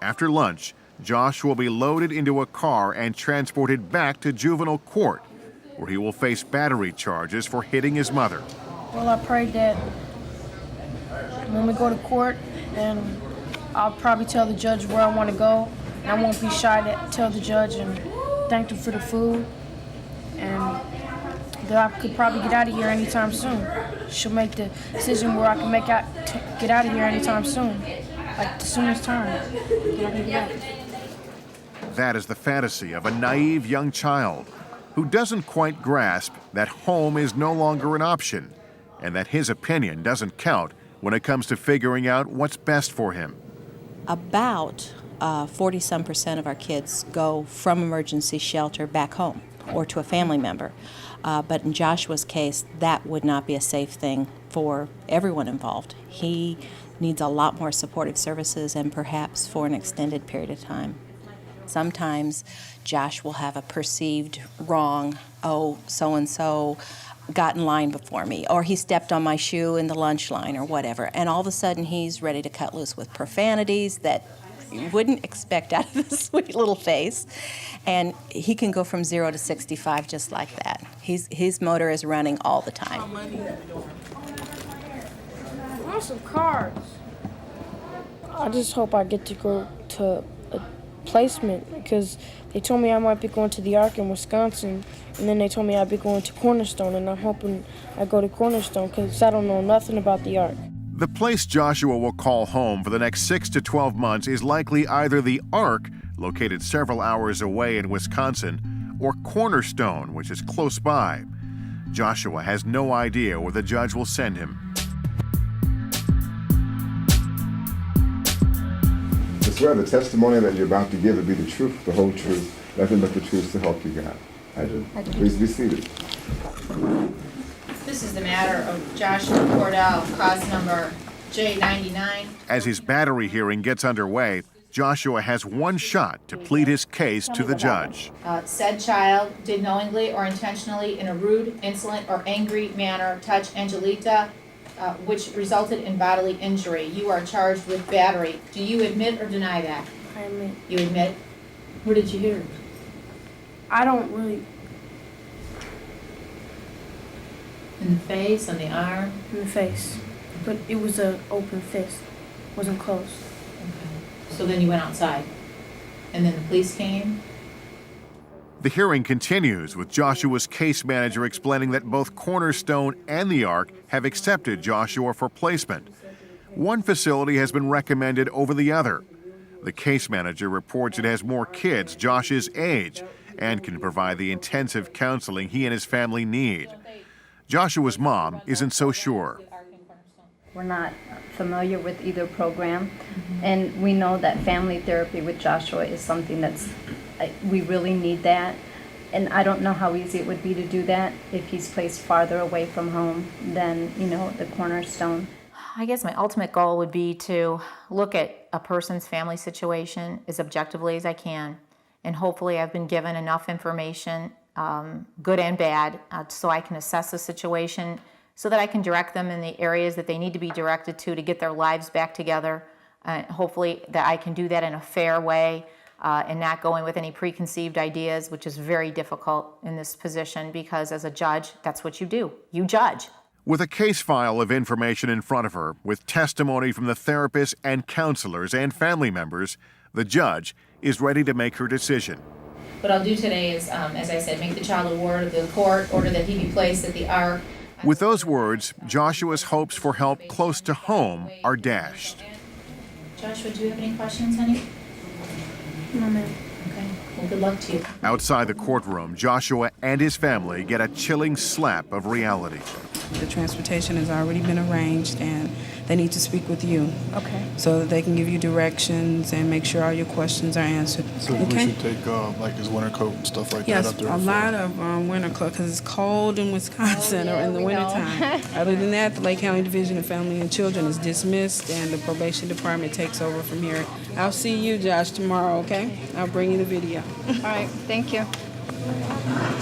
After lunch, Josh will be loaded into a car and transported back to juvenile court, where he will face battery charges for hitting his mother. Well, I prayed that when we go to court, and I'll probably tell the judge where I want to go. And I won't be shy to tell the judge and thank them for the food. And that I could probably get out of here anytime soon. She'll make the decision where I can get out of here anytime soon. Like the soonest time that I can get out. That is the fantasy of a naive young child who doesn't quite grasp that home is no longer an option and that his opinion doesn't count when it comes to figuring out what's best for him. About 40-some% of our kids go from emergency shelter back home or to a family member. But in Joshua's case, that would not be a safe thing for everyone involved. He needs a lot more supportive services and perhaps for an extended period of time. Sometimes Josh will have a perceived wrong, oh, so-and-so got in line before me, or he stepped on my shoe in the lunch line or whatever, and all of a sudden he's ready to cut loose with profanities that you wouldn't expect out of this sweet little face, and he can go from 0 to 65 just like that. His motor is running all the time. I want some cards. I just hope I get to go to a placement because they told me I might be going to the Ark in Wisconsin, and then they told me I'd be going to Cornerstone, and I'm hoping I go to Cornerstone because I don't know nothing about the Ark. The place Joshua will call home for the next 6 to 12 months is likely either the Ark, located several hours away in Wisconsin, or Cornerstone, which is close by. Joshua has no idea where the judge will send him. I swear the testimony that you're about to give will be the truth, the whole truth, nothing but the truth to help you God. I do. Please be seated. This is the matter of Joshua Cordell, cause number J99. As his battery hearing gets underway, Joshua has one shot to plead his case to the judge. Said child did knowingly or intentionally in a rude, insolent, or angry manner touch Angelita, which resulted in bodily injury. You are charged with battery. Do you admit or deny that? I admit. You admit? Where did you hear it? I don't really. In the face, on the arm? In the face. But it was an open fist. It wasn't closed. Okay. So then you went outside. And then the police came? The hearing continues with Joshua's case manager explaining that both Cornerstone and the Ark have accepted Joshua for placement. One facility has been recommended over the other. The case manager reports it has more kids Josh's age and can provide the intensive counseling he and his family need. Joshua's mom isn't so sure. We're not familiar with either program, and we know that family therapy with Joshua is something that's, we really need that, and I don't know how easy it would be to do that if he's placed farther away from home than, the Cornerstone. I guess my ultimate goal would be to look at a person's family situation as objectively as I can, and hopefully I've been given enough information, good and bad, so I can assess the situation so that I can direct them in the areas that they need to be directed to get their lives back together. Hopefully that I can do that in a fair way and not going with any preconceived ideas, which is very difficult in this position because as a judge, that's what you do. You judge. With a case file of information in front of her, with testimony from the therapists and counselors and family members, the judge is ready to make her decision. What I'll do today is, as I said, make the child a ward of the court, order that he be placed at the Ark. With those words, Joshua's hopes for help close to home are dashed. Joshua, do you have any questions, honey? No, ma'am. Okay. Well, good luck to you. Outside the courtroom, Joshua and his family get a chilling slap of reality. The transportation has already been arranged and they need to speak with you. Okay. So that they can give you directions and make sure all your questions are answered. So we should take his winter coat and stuff like that up there? Yes, a lot of winter clothes because it's cold in Wisconsin or in the wintertime. Other than that, the Lake County Division of Family and Children is dismissed and the probation department takes over from here. I'll see you, Josh, tomorrow, okay? I'll bring you the video. All right, thank you.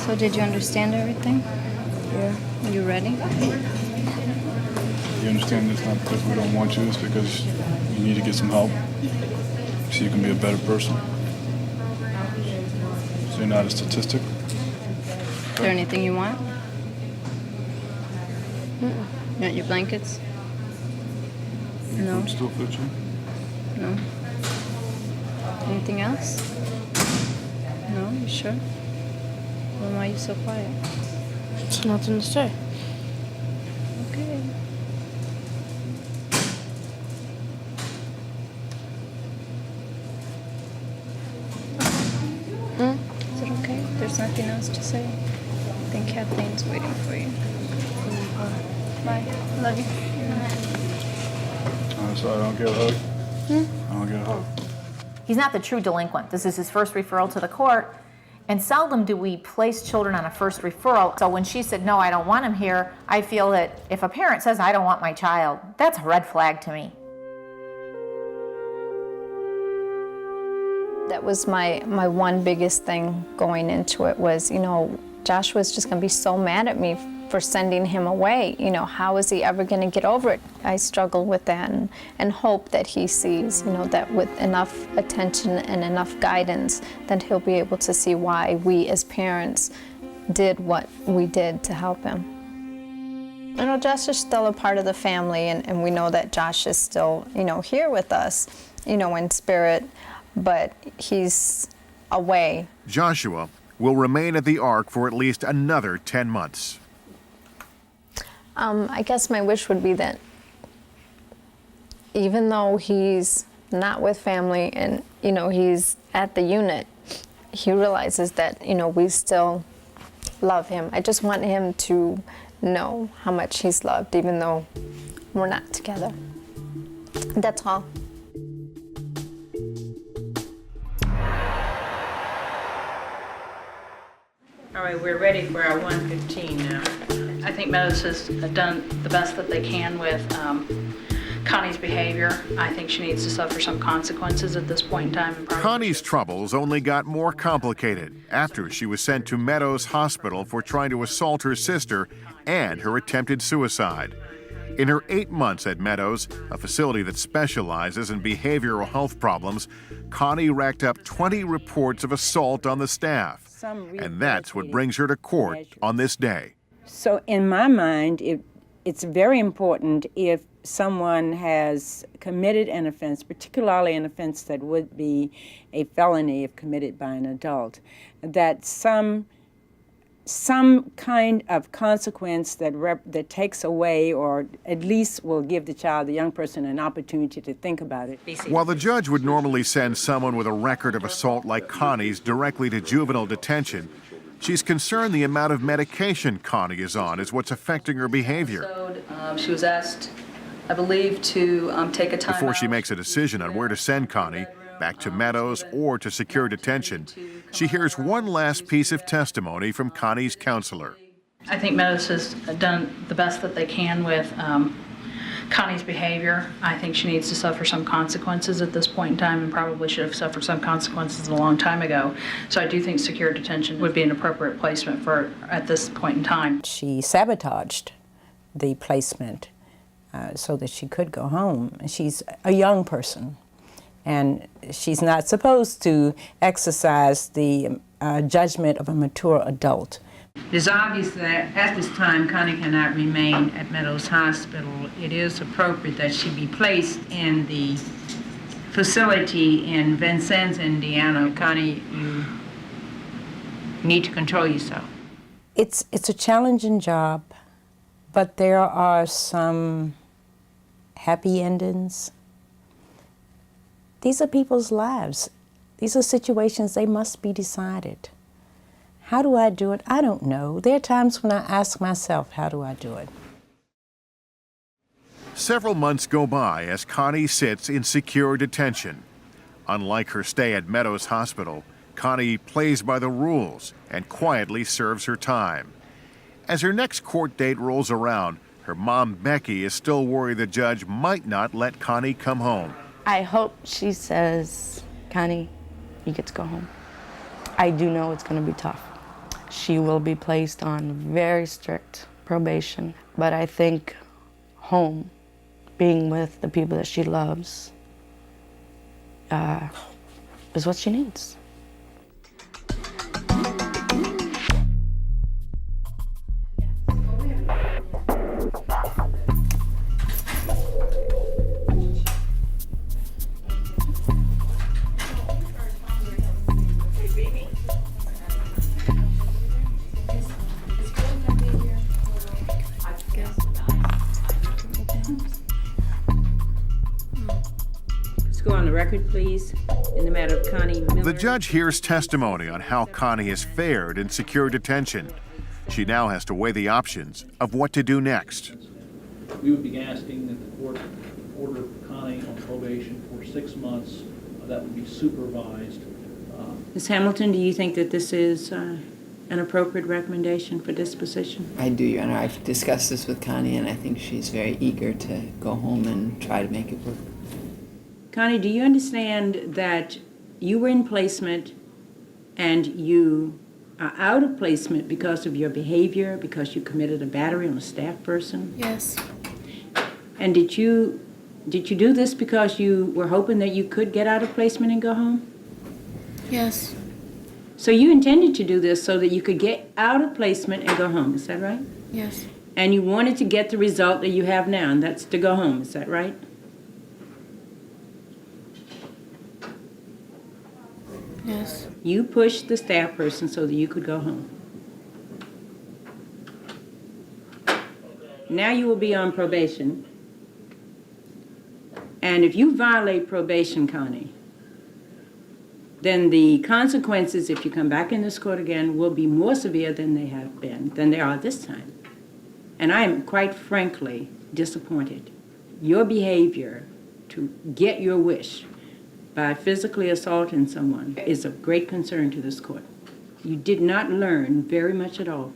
So did you understand everything? Yeah. Are you ready? You understand it's not because we don't want you, it's because you need to get some help so you can be a better person. So you're not a statistic. Is there anything you want? You want your blankets? No. Still fit you? No. Anything else? No, you sure? Then why are you so quiet? It's nothing to say. Okay. Is it okay? There's nothing else to say. I think Kathleen's waiting for you. Bye. Love you. I'm sorry, I don't get a hug. I don't get a hug. He's not the true delinquent. This is his first referral to the court, and seldom do we place children on a first referral. So when she said, no, I don't want him here, I feel that if a parent says, I don't want my child, that's a red flag to me. That was my one biggest thing going into it was, you know, Josh was just going to be so mad at me for sending him away. You know, how is he ever going to get over it? I struggle with that and hope that he sees, you know, that with enough attention and enough guidance, that he'll be able to see why we as parents did what we did to help him. You know, Josh is still a part of the family, and we know that Josh is still, you know, here with us, you know, in spirit, but he's away. Joshua will remain at the Ark for at least another 10 months. I guess my wish would be that even though he's not with family and, you know, he's at the unit, he realizes that, you know, we still love him. I just want him to know how much he's loved, even though we're not together. That's all. All right, we're ready for our 115 now. I think Meadows has done the best that they can with Connie's behavior. I think she needs to suffer some consequences at this point in time. Connie's troubles only got more complicated after she was sent to Meadows Hospital for trying to assault her sister and her attempted suicide. In her 8 months at Meadows, a facility that specializes in behavioral health problems, Connie racked up 20 reports of assault on the staff. And that's what brings her to court on this day. So in my mind, it's very important if someone has committed an offense, particularly an offense that would be a felony if committed by an adult, that some kind of consequence that takes away or at least will give the child, the young person, an opportunity to think about it. While the judge would normally send someone with a record of assault like Connie's directly to juvenile detention, she's concerned the amount of medication Connie is on is what's affecting her behavior. She was asked, I believe, to take a time Before out. she makes a decision on where to send Connie, back to Meadows or to secure detention, she hears one last piece of testimony from Connie's counselor. I think Meadows has done the best that they can with Connie's behavior. I think she needs to suffer some consequences at this point in time and probably should have suffered some consequences a long time ago. So I do think secure detention would be an appropriate placement for her at this point in time. She sabotaged the placement so that she could go home. She's a young person, and she's not supposed to exercise the judgment of a mature adult. It is obvious that at this time Connie cannot remain at Meadows Hospital. It is appropriate that she be placed in the facility in Vincennes, Indiana. Connie, you need to control yourself. It's a challenging job, but there are some happy endings. These are people's lives. These are situations, they must be decided. How do I do it? I don't know. There are times when I ask myself, how do I do it? Several months go by as Connie sits in secure detention. Unlike her stay at Meadows Hospital, Connie plays by the rules and quietly serves her time. As her next court date rolls around, her mom, Becky, is still worried the judge might not let Connie come home. I hope she says, Connie, you get to go home. I do know it's going to be tough. She will be placed on very strict probation, but I think home, being with the people that she loves, is what she needs. record, please, in the matter of Connie Miller. The judge hears testimony on how Connie has fared in secure detention. She now has to weigh the options of what to do next. We would be asking that the court order Connie on probation for 6 months. That would be supervised. Ms. Hamilton, do you think that this is an appropriate recommendation for disposition? I do, Your Honor. I've discussed this with Connie, and I think she's very eager to go home and try to make it work. Connie, do you understand that you were in placement and you are out of placement because of your behavior, because you committed a battery on a staff person? Yes. And did you do this because you were hoping that you could get out of placement and go home? Yes. So you intended to do this so that you could get out of placement and go home, is that right? Yes. And you wanted to get the result that you have now, and that's to go home, is that right? Yes. You pushed the staff person so that you could go home. Now you will be on probation. And if you violate probation, Connie, then the consequences, if you come back in this court again, will be more severe than they have been, than they are this time. And I am quite frankly disappointed. Your behavior to get your wish by physically assaulting someone is of great concern to this court. You did not learn very much at all.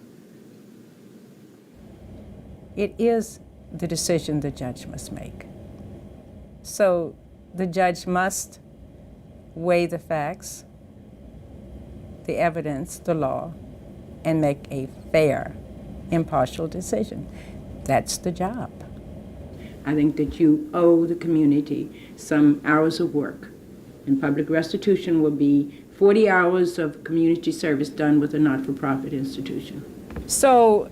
It is the decision the judge must make. So the judge must weigh the facts, the evidence, the law, and make a fair, impartial decision. That's the job. I think that you owe the community some hours of work. And public restitution will be 40 hours of community service done with a not-for-profit institution. So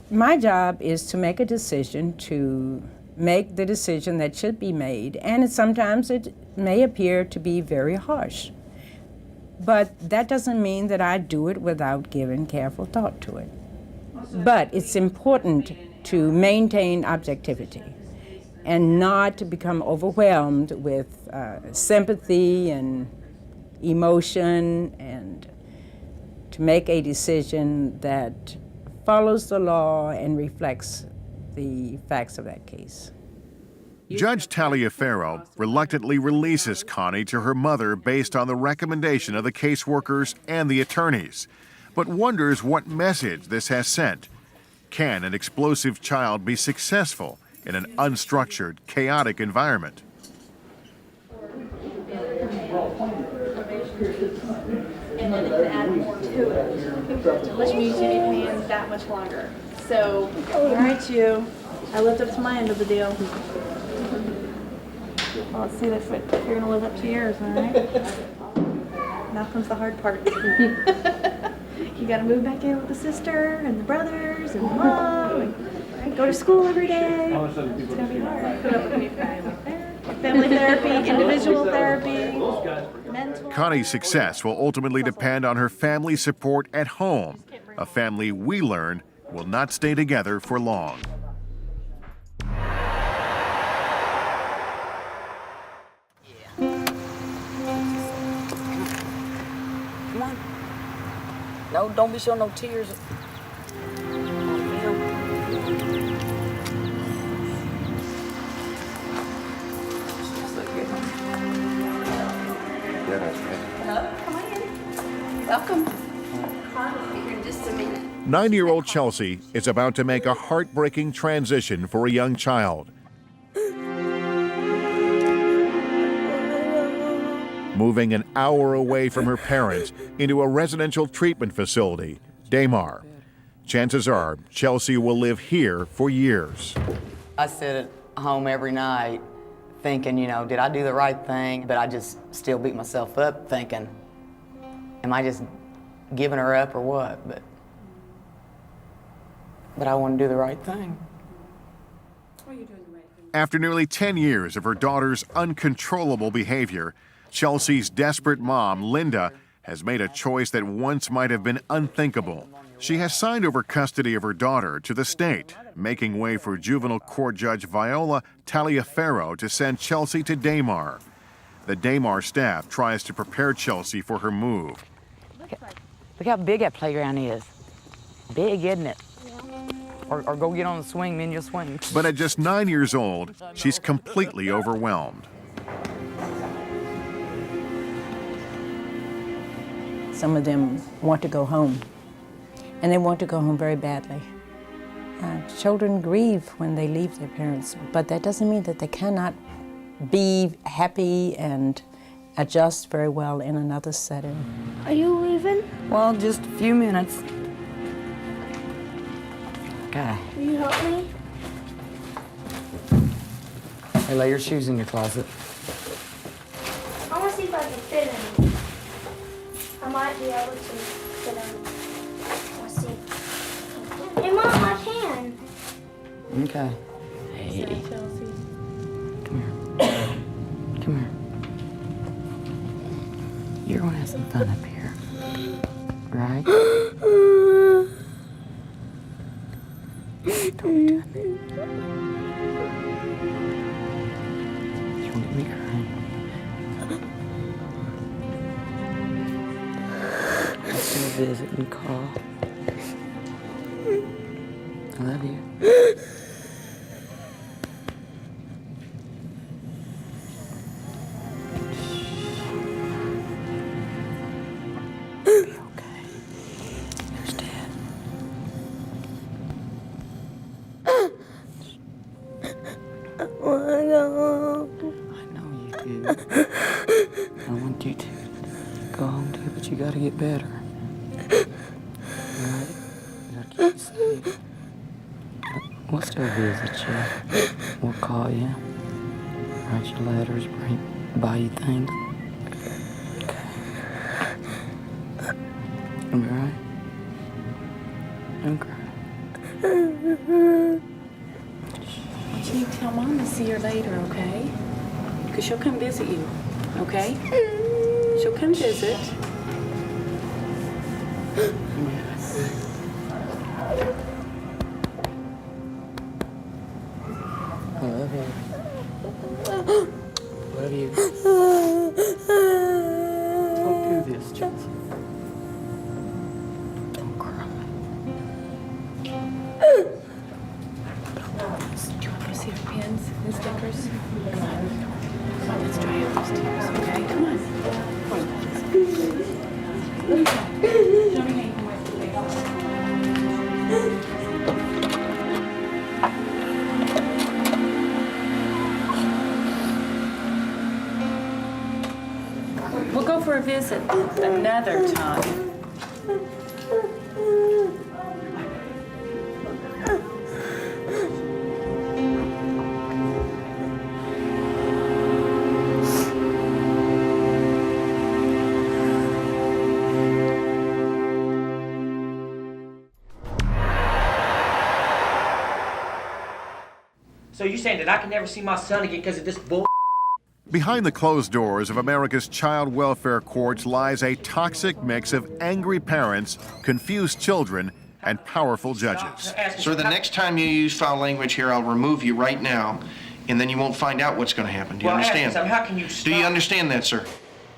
my job is to make a decision, to make the decision that should be made, and sometimes it may appear to be very harsh. But that doesn't mean that I do it without giving careful thought to it. But it's important to maintain objectivity and not to become overwhelmed with sympathy and emotion, and to make a decision that follows the law and reflects the facts of that case. Judge Taliaferro reluctantly releases Connie to her mother based on the recommendation of the caseworkers and the attorneys, but wonders what message this has sent. Can an explosive child be successful in an unstructured, chaotic environment? And then it can add more to it, which means you need hands that much longer. So, all right, you. I lived up to my end of the deal. Well, let's see if you're gonna live up to yours, all right? Now comes the hard part. You gotta move back in with the sister and the brothers and the mom, and go to school every day. It's gonna be hard. Put up with family therapy, individual therapy, mental. Connie's success will ultimately depend on her family support at home, a family we learn will not stay together for long. Come on. No, don't be showing no tears. Hello, come on in. Welcome. Connie, here in just a minute. 9-year-old Chelsea is about to make a heartbreaking transition for a young child. Moving an hour away from her parents into a residential treatment facility, Daymar. Chances are Chelsea will live here for years. I sit at home every night thinking, did I do the right thing? But I just still beat myself up thinking, am I just giving her up or what? But I want to do the right thing. After nearly 10 years of her daughter's uncontrollable behavior, Chelsea's desperate mom, Linda, has made a choice that once might have been unthinkable. She has signed over custody of her daughter to the state, making way for juvenile court judge Viola Taliaferro to send Chelsea to Daymar. The Damar staff tries to prepare Chelsea for her move. Look how big that playground is. Big, isn't it? Or go get on the swing, then you'll swing. But at just 9 years old, she's completely overwhelmed. Some of them want to go home, and they want to go home very badly. Children grieve when they leave their parents, but that doesn't mean that they cannot be happy and adjust very well in another setting. Are you leaving? Well, just a few minutes. Okay. Will you help me? Hey, lay your shoes in your closet. I want to see if I can fit in. I might be able to fit in. Let's see. Hey, Mom, I can. Okay. Hey. Come here. Come here. You're gonna have some fun up here. Right? Don't do that. You won't get me crying. I'll still visit and call. I love you. I want you to go home too, but you gotta get better. Alright? You gotta keep you safe. We'll still visit you. We'll call you. Write you letters, buy you things. Okay. You'll be alright? Don't cry. You need to tell Mom to see her later, okay? Because she'll come visit you, okay? She'll come visit. I love you. Love you. Don't do this, Chelsea. Don't cry. Do you want to go see her pins and stickers? Come on, let's dry out those tears, okay? Come on. Show me how you can wipe the face. We'll go for a visit another time. So you're saying that I can never see my son again because of this bull? Behind the closed doors of America's child welfare courts lies a toxic mix of angry parents, confused children, and powerful judges. Sir, the next time you use foul language here, I'll remove you right now, and then you won't find out what's going to happen. Do you understand? How can you stop? Do you understand that, sir?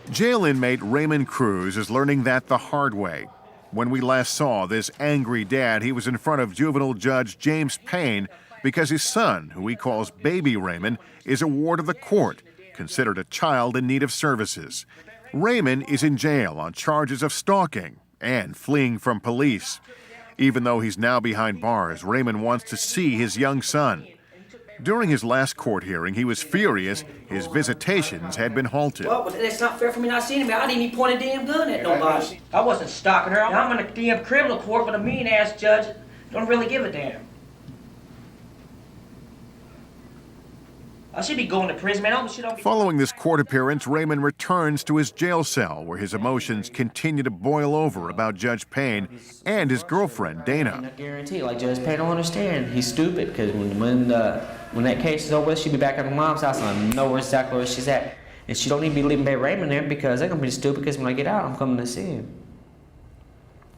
Jail inmate Raymond Cruz is learning that the hard way. When we last saw this angry dad, he was in front of juvenile judge James Payne because his son, who he calls Baby Raymond, is a ward of the court, considered a child in need of services. Raymond is in jail on charges of stalking and fleeing from police. Even though he's now behind bars, Raymond wants to see his young son. During his last court hearing, he was furious his visitations had been halted. Well, it's not fair for me not seeing him. I didn't even point a damn gun at nobody. I wasn't stalking her. I'm in a damn criminal court, but a mean-ass judge don't really give a damn. I should be going to prison, man. Following this court appearance, Raymond returns to his jail cell, where his emotions continue to boil over about Judge Payne and his girlfriend, Dana. I guarantee, like Judge Payne don't understand. He's stupid, because when that case is over with, she'll be back at her mom's house, and I know exactly where she's at. And she don't need to be leaving Baby Raymond there, because they're going to be stupid, because when I get out, I'm coming to see him.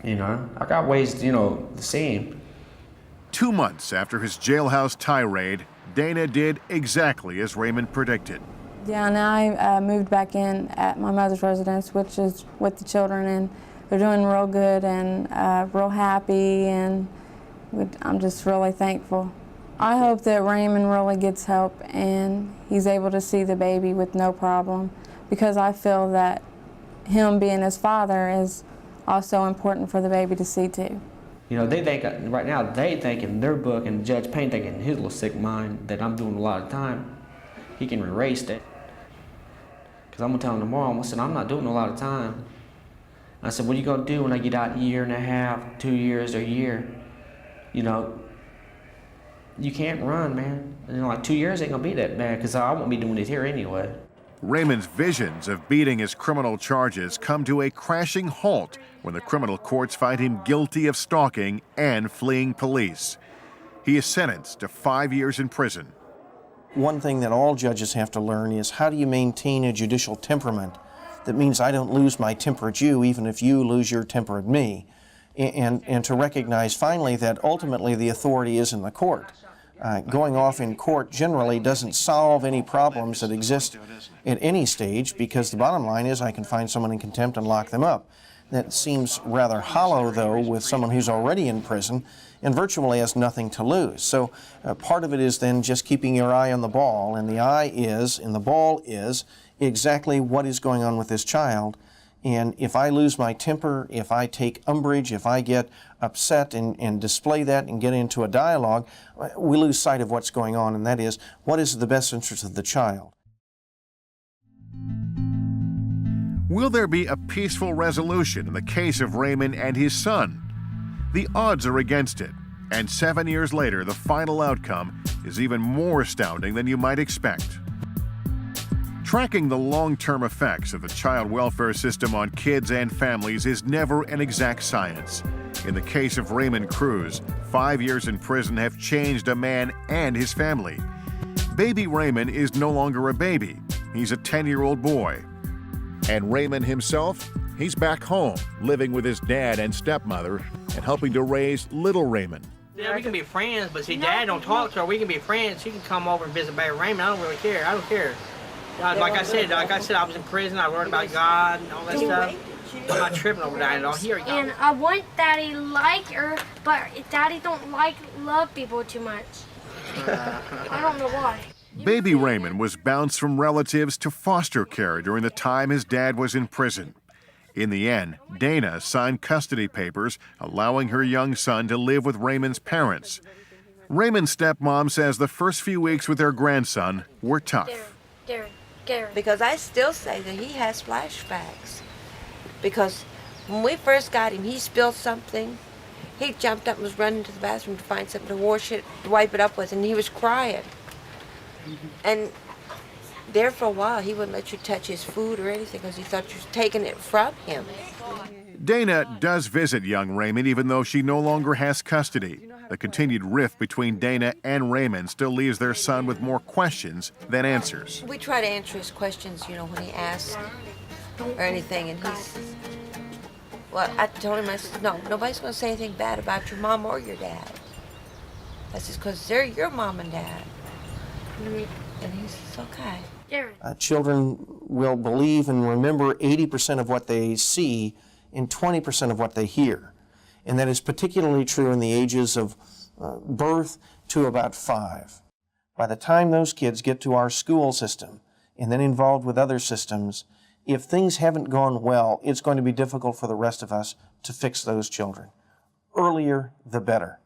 You know, I got ways, to see him. 2 months after his jailhouse tirade, Dana did exactly as Raymond predicted. Yeah, now I moved back in at my mother's residence, which is with the children, and they're doing real good and real happy, and I'm just really thankful. I hope that Raymond really gets help and he's able to see the baby with no problem, because I feel that him being his father is also important for the baby to see too. You know, they think, right now, they think in their book, and Judge Payne thinking in his little sick mind that I'm doing a lot of time. He can erase that. Because I'm going to tell him tomorrow, I said, I'm not doing a lot of time. I said, what are you going to do when I get out a year and a half, 2 years, or a year? You know, you can't run, man. You know, like 2 years ain't going to be that bad, because I won't be doing it here anyway. Raymond's visions of beating his criminal charges come to a crashing halt when the criminal courts find him guilty of stalking and fleeing police. He is sentenced to 5 years in prison. One thing that all judges have to learn is, how do you maintain a judicial temperament that means I don't lose my temper at you even if you lose your temper at me, and to recognize finally that ultimately the authority is in the court. Going off in court generally doesn't solve any problems that exist at any stage, because the bottom line is I can find someone in contempt and lock them up. That seems rather hollow, though, with someone who's already in prison and virtually has nothing to lose. So part of it is then just keeping your eye on the ball, and the eye is, and the ball is, exactly what is going on with this child. And if I lose my temper, if I take umbrage, if I get upset and display that and get into a dialogue, we lose sight of what's going on, and that is, what is the best interest of the child? Will there be a peaceful resolution in the case of Raymond and his son? The odds are against it, and 7 years later, the final outcome is even more astounding than you might expect. Tracking the long-term effects of the child welfare system on kids and families is never an exact science. In the case of Raymond Cruz, 5 years in prison have changed a man and his family. Baby Raymond is no longer a baby. He's a 10-year-old boy. And Raymond himself, he's back home, living with his dad and stepmother and helping to raise little Raymond. Yeah, we can be friends, but see, Dad don't talk to her. We can be friends. She can come over and visit baby Raymond. I don't really care. I don't care. Like I said, I was in prison. I learned about God and all that stuff. I'm not tripping over that at all. Here you go. And I want Daddy like her, but Daddy don't love people too much. I don't know why. Baby Raymond was bounced from relatives to foster care during the time his dad was in prison. In the end, Dana signed custody papers allowing her young son to live with Raymond's parents. Raymond's stepmom says the first few weeks with their grandson were tough. Darren. Because I still say that he has flashbacks. Because when we first got him, he spilled something. He jumped up and was running to the bathroom to find something to wash it, to wipe it up with, and he was crying. And there for a while, he wouldn't let you touch his food or anything because he thought you were taking it from him. Dana does visit young Raymond even though she no longer has custody. The continued rift between Dana and Raymond still leaves their son with more questions than answers. We try to answer his questions, when he asks or anything, and well, I told him, I said, no, nobody's going to say anything bad about your mom or your dad. That's just because they're your mom and dad. And he says, okay. Children will believe and remember 80% of what they see and 20% of what they hear. And that is particularly true in the ages of birth to about 5. By the time those kids get to our school system and then involved with other systems, if things haven't gone well, it's going to be difficult for the rest of us to fix those children. Earlier, the better.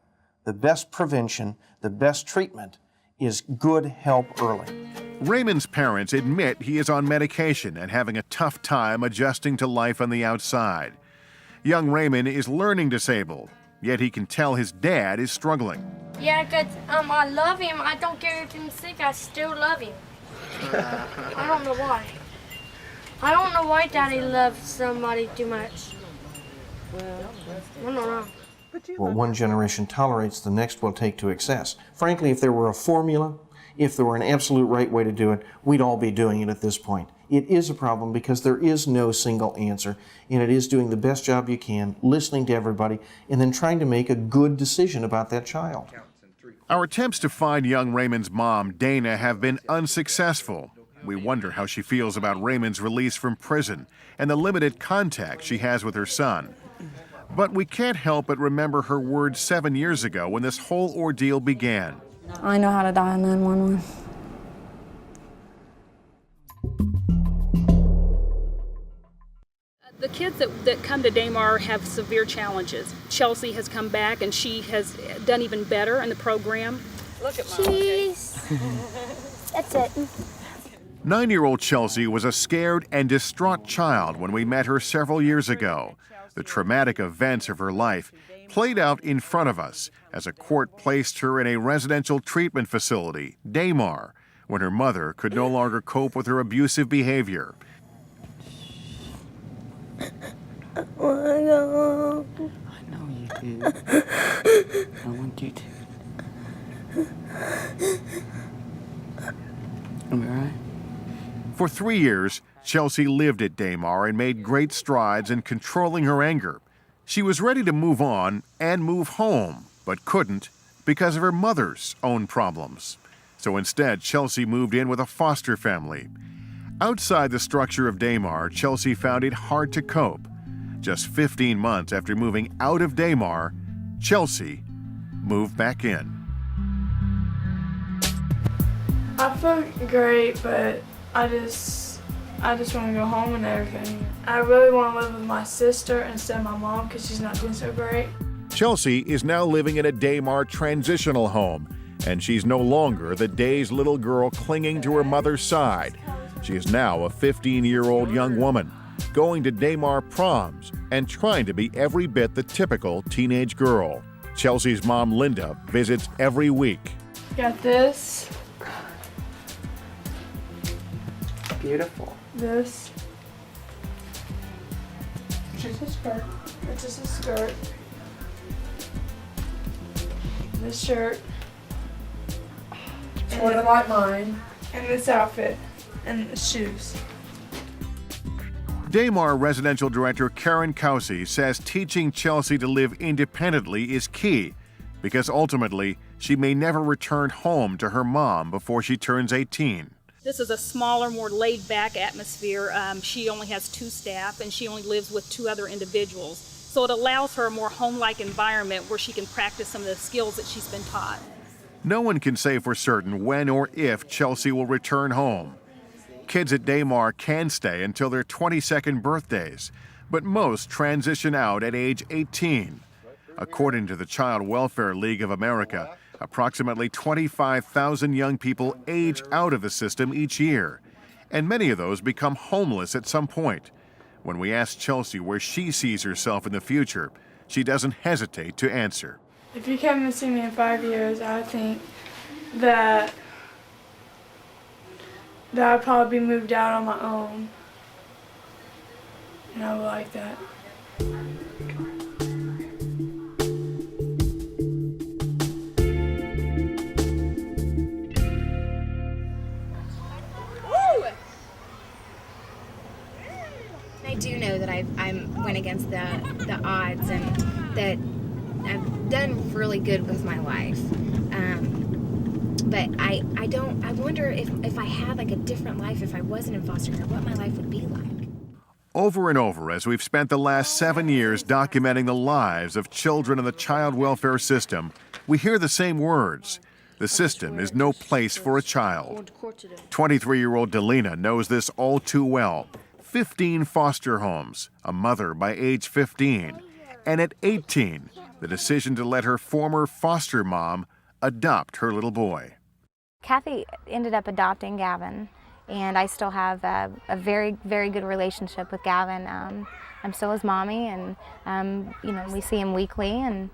The best prevention, the best treatment is good help early. Raymond's parents admit he is on medication and having a tough time adjusting to life on the outside. Young Raymond is learning disabled, yet he can tell his dad is struggling. Yeah, because I love him. I don't care if he's sick. I still love him. I don't know why. I don't know why Daddy loves somebody too much. I don't know. What one generation tolerates, the next will take to excess. Frankly, if there were a formula, if there were an absolute right way to do it, we'd all be doing it at this point. It is a problem because there is no single answer, and it is doing the best job you can, listening to everybody, and then trying to make a good decision about that child. Our attempts to find young Raymond's mom, Dana, have been unsuccessful. We wonder how she feels about Raymond's release from prison and the limited contact she has with her son. But we can't help but remember her words 7 years ago when this whole ordeal began. I know how to dial 911. The kids that come to Daymar have severe challenges. Chelsea has come back and she has done even better in the program. Look at Mom. Cheese. That's it. 9-year-old Chelsea was a scared and distraught child when we met her several years ago. The traumatic events of her life played out in front of us as a court placed her in a residential treatment facility, Daymar, when her mother could no longer cope with her abusive behavior. I wanna go. I know you do. I want you to. Am I right? For 3 years, Chelsea lived at Daymar and made great strides in controlling her anger. She was ready to move on and move home, but couldn't because of her mother's own problems. So instead, Chelsea moved in with a foster family. Outside the structure of Daymar, Chelsea found it hard to cope. Just 15 months after moving out of Daymar, Chelsea moved back in. I feel great, but I just want to go home and everything. I really want to live with my sister instead of my mom because she's not doing so great. Chelsea is now living in a Daymar transitional home, and she's no longer the dazed little girl clinging to her mother's side. She is now a 15-year-old young woman, going to Daymar proms and trying to be every bit the typical teenage girl. Chelsea's mom, Linda, visits every week. Got this. Beautiful. This. It's just a skirt. It's just a skirt. This shirt. Sort of like mine. And this outfit. And the shoes. Daymar residential director Karen Cousy says teaching Chelsea to live independently is key because ultimately she may never return home to her mom before she turns 18. This is a smaller, more laid-back atmosphere. She only has 2 staff and she only lives with 2 other individuals. So it allows her a more home-like environment where she can practice some of the skills that she's been taught. No one can say for certain when or if Chelsea will return home. Kids at Daymar can stay until their 22nd birthdays, but most transition out at age 18. According to the Child Welfare League of America, approximately 25,000 young people age out of the system each year, and many of those become homeless at some point. When we ask Chelsea where she sees herself in the future, she doesn't hesitate to answer. If you come and see me in 5 years, I think that I'd probably be moved out on my own. And I would like that. I do know that I went against the odds and that I've done really good with my life. But I wonder if I had like a different life, if I wasn't in foster care, what my life would be like. Over and over, as we've spent the last 7 years documenting the lives of children in the child welfare system, we hear the same words. The system is no place for a child. 23-year-old Delina knows this all too well. 15 foster homes, a mother by age 15, and at 18, the decision to let her former foster mom adopt her little boy. Kathy ended up adopting Gavin, and I still have a very, very good relationship with Gavin. I'm still his mommy, and we see him weekly, and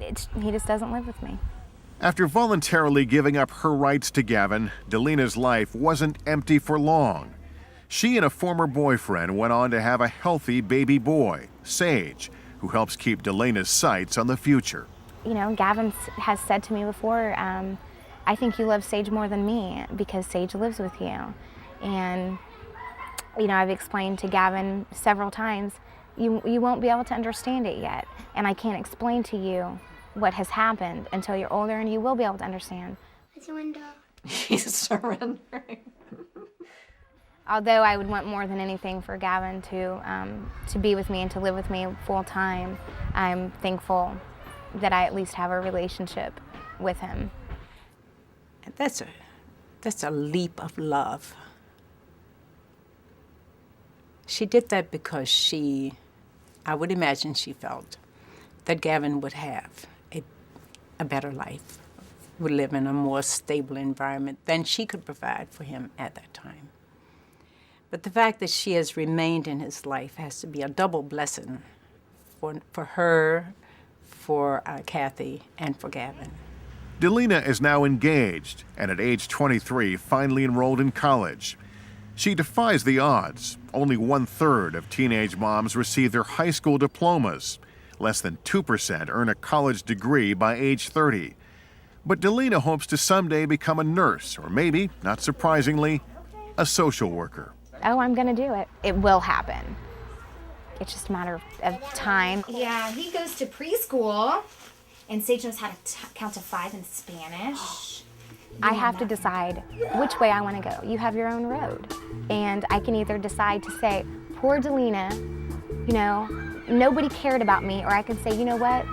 he just doesn't live with me. After voluntarily giving up her rights to Gavin, Delina's life wasn't empty for long. She and a former boyfriend went on to have a healthy baby boy, Sage, who helps keep Delina's sights on the future. You know, Gavin has said to me before, I think you love Sage more than me because Sage lives with you. And, I've explained to Gavin several times, you won't be able to understand it yet. And I can't explain to you what has happened until you're older, and you will be able to understand. There's a window. He's surrendering. Although I would want more than anything for Gavin to be with me and to live with me full time, I'm thankful that I at least have a relationship with him. That's a leap of love. She did that because I would imagine she felt that Gavin would have a better life, would live in a more stable environment than she could provide for him at that time. But the fact that she has remained in his life has to be a double blessing for her, for Kathy, and for Gavin. Delina is now engaged and at age 23 finally enrolled in college. She defies the odds. Only 1/3 of teenage moms receive their high school diplomas. Less than 2% earn a college degree by age 30. But Delina hopes to someday become a nurse or maybe, not surprisingly, a social worker. Oh, I'm gonna do it. It will happen. It's just a matter of time. Yeah, he goes to preschool, and Sage knows how to count to 5 in Spanish. I have to decide which way I want to go. You have your own road. And I can either decide to say, poor Delina, you know, nobody cared about me, or I can say, you know what?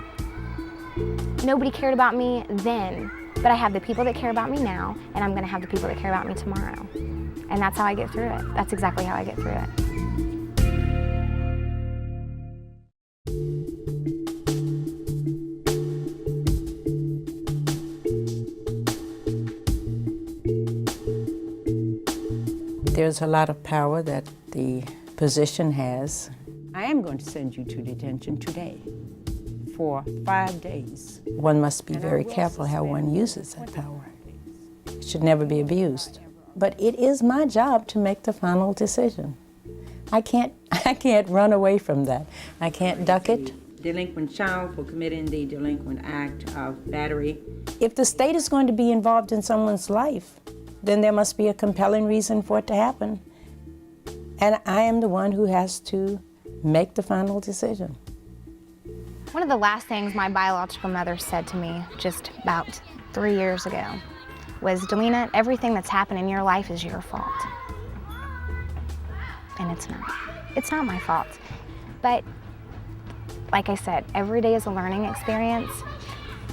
Nobody cared about me then, but I have the people that care about me now, and I'm going to have the people that care about me tomorrow. And that's how I get through it. That's exactly how I get through it. There's a lot of power that the position has. I am going to send you to detention today for 5 days. One must be very careful how one uses that power. It should never be abused. But it is my job to make the final decision. I can't run away from that. I can't duck it. Delinquent child for committing the delinquent act of battery. If the state is going to be involved in someone's life, then there must be a compelling reason for it to happen. And I am the one who has to make the final decision. One of the last things my biological mother said to me just about 3 years ago was, Delina, everything that's happened in your life is your fault. And it's not. It's not my fault. But like I said, every day is a learning experience,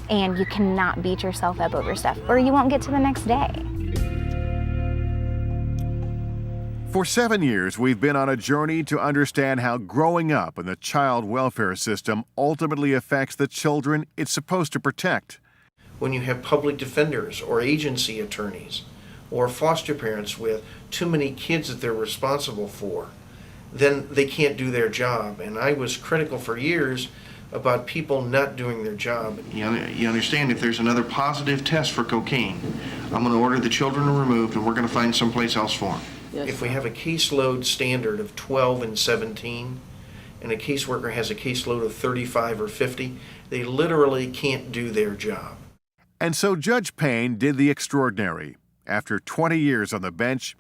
and you cannot beat yourself up over stuff, or you won't get to the next day. For 7 years, we've been on a journey to understand how growing up in the child welfare system ultimately affects the children it's supposed to protect. When you have public defenders or agency attorneys or foster parents with too many kids that they're responsible for, then they can't do their job. And I was critical for years about people not doing their job. You understand, if there's another positive test for cocaine, I'm going to order the children removed and we're going to find someplace else for them. Yes. If we have a caseload standard of 12 and 17, and a caseworker has a caseload of 35 or 50, they literally can't do their job. And so Judge Payne did the extraordinary. After 20 years on the bench,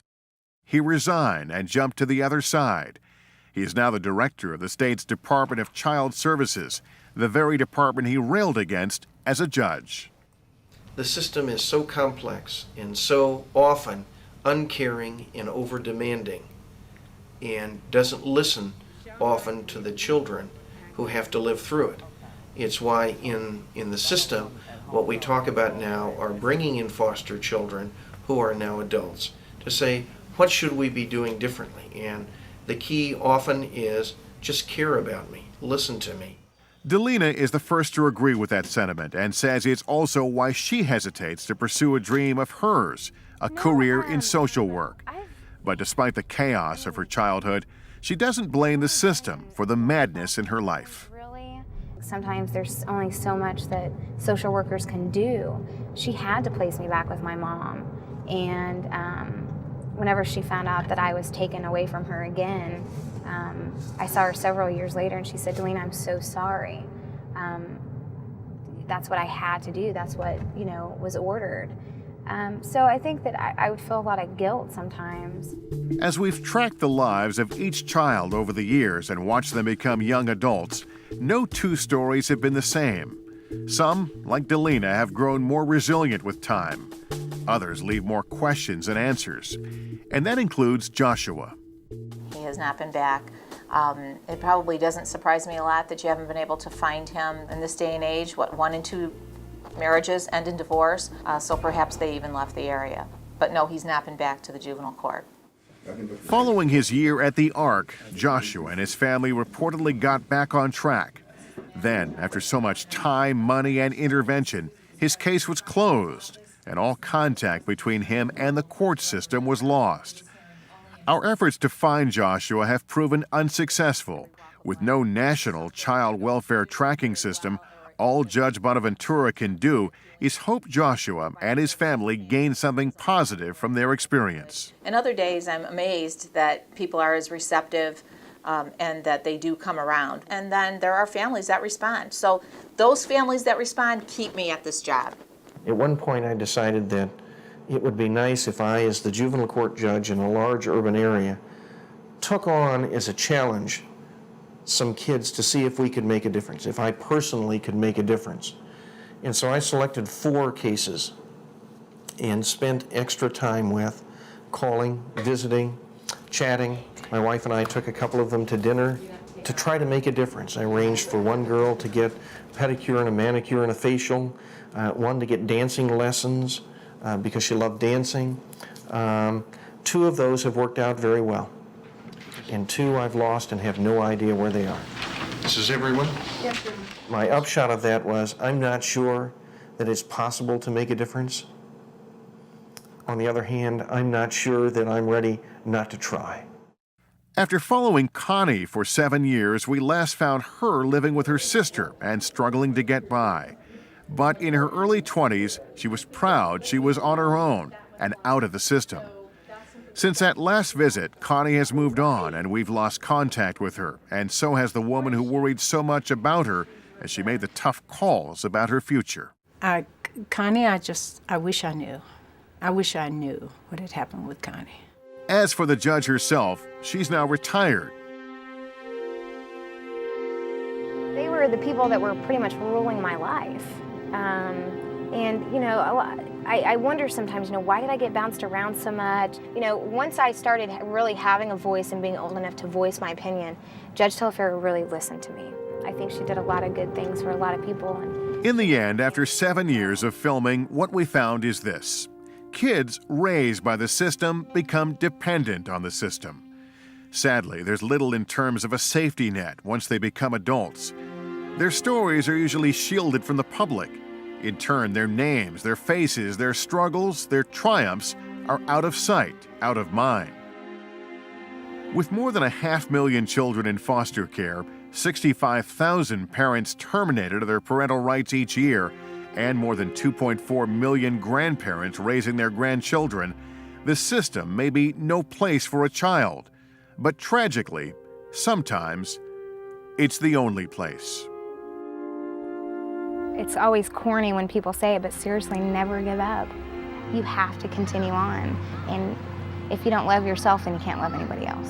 he resigned and jumped to the other side. He is now the director of the state's Department of Child Services, the very department he railed against as a judge. The system is so complex and so often uncaring and over-demanding, and doesn't listen often to the children who have to live through it. It's why in the system, what we talk about now are bringing in foster children who are now adults to say, what should we be doing differently? And the key often is just care about me, listen to me. Delina is the first to agree with that sentiment and says it's also why she hesitates to pursue a dream of hers, a career in social work. But despite the chaos of her childhood, she doesn't blame the system for the madness in her life. Sometimes there's only so much that social workers can do. She had to place me back with my mom. And whenever she found out that I was taken away from her again, I saw her several years later and she said, Delina, I'm so sorry. That's what I had to do. That's what, was ordered. So I think that I would feel a lot of guilt sometimes. As we've tracked the lives of each child over the years and watched them become young adults, no two stories have been the same. Some, like Delina, have grown more resilient with time. Others leave more questions than answers. And that includes Joshua. He has not been back. It probably doesn't surprise me a lot that you haven't been able to find him in this day and age. 1 in 2 marriages end in divorce, so perhaps they even left the area. But no, he's not been back to the juvenile court. Following his year at the Ark, Joshua and his family reportedly got back on track. Then, after so much time, money, and intervention, his case was closed, and all contact between him and the court system was lost. Our efforts to find Joshua have proven unsuccessful. With no national child welfare tracking system, all Judge Bonaventura can do is hope Joshua and his family gain something positive from their experience. And other days I'm amazed that people are as receptive and that they do come around. And then there are families that respond. So those families that respond keep me at this job. At one point I decided that it would be nice if I, as the juvenile court judge in a large urban area, took on as a challenge some kids to see if we could make a difference, if I personally could make a difference. And so I selected 4 cases and spent extra time with calling, visiting, chatting. My wife and I took a couple of them to dinner to try to make a difference. I arranged for one girl to get a pedicure and a manicure and a facial, one to get dancing lessons because she loved dancing. 2 of those have worked out very well. And 2 I've lost and have no idea where they are. This is everyone? Yes, sir. My upshot of that was I'm not sure that it's possible to make a difference. On the other hand, I'm not sure that I'm ready not to try. After following Connie for 7 years, we last found her living with her sister and struggling to get by. But in her early 20s, she was proud she was on her own and out of the system. Since that last visit, Connie has moved on and we've lost contact with her, and so has the woman who worried so much about her as she made the tough calls about her future. Connie, I wish I knew. I wish I knew what had happened with Connie. As for the judge herself, she's now retired. They were the people that were pretty much ruling my life. And, you know, I wonder sometimes, you know, why did I get bounced around so much? You know, once I started really having a voice and being old enough to voice my opinion, Judge Telfair really listened to me. I think she did a lot of good things for a lot of people. In the end, after 7 years of filming, what we found is this. Kids raised by the system become dependent on the system. Sadly, there's little in terms of a safety net once they become adults. Their stories are usually shielded from the public. In turn, their names, their faces, their struggles, their triumphs are out of sight, out of mind. With more than 500,000 children in foster care, 65,000 parents terminated their parental rights each year, and more than 2.4 million grandparents raising their grandchildren, the system may be no place for a child. But tragically, sometimes it's the only place. It's always corny when people say it, but seriously, never give up. You have to continue on. And if you don't love yourself, then you can't love anybody else.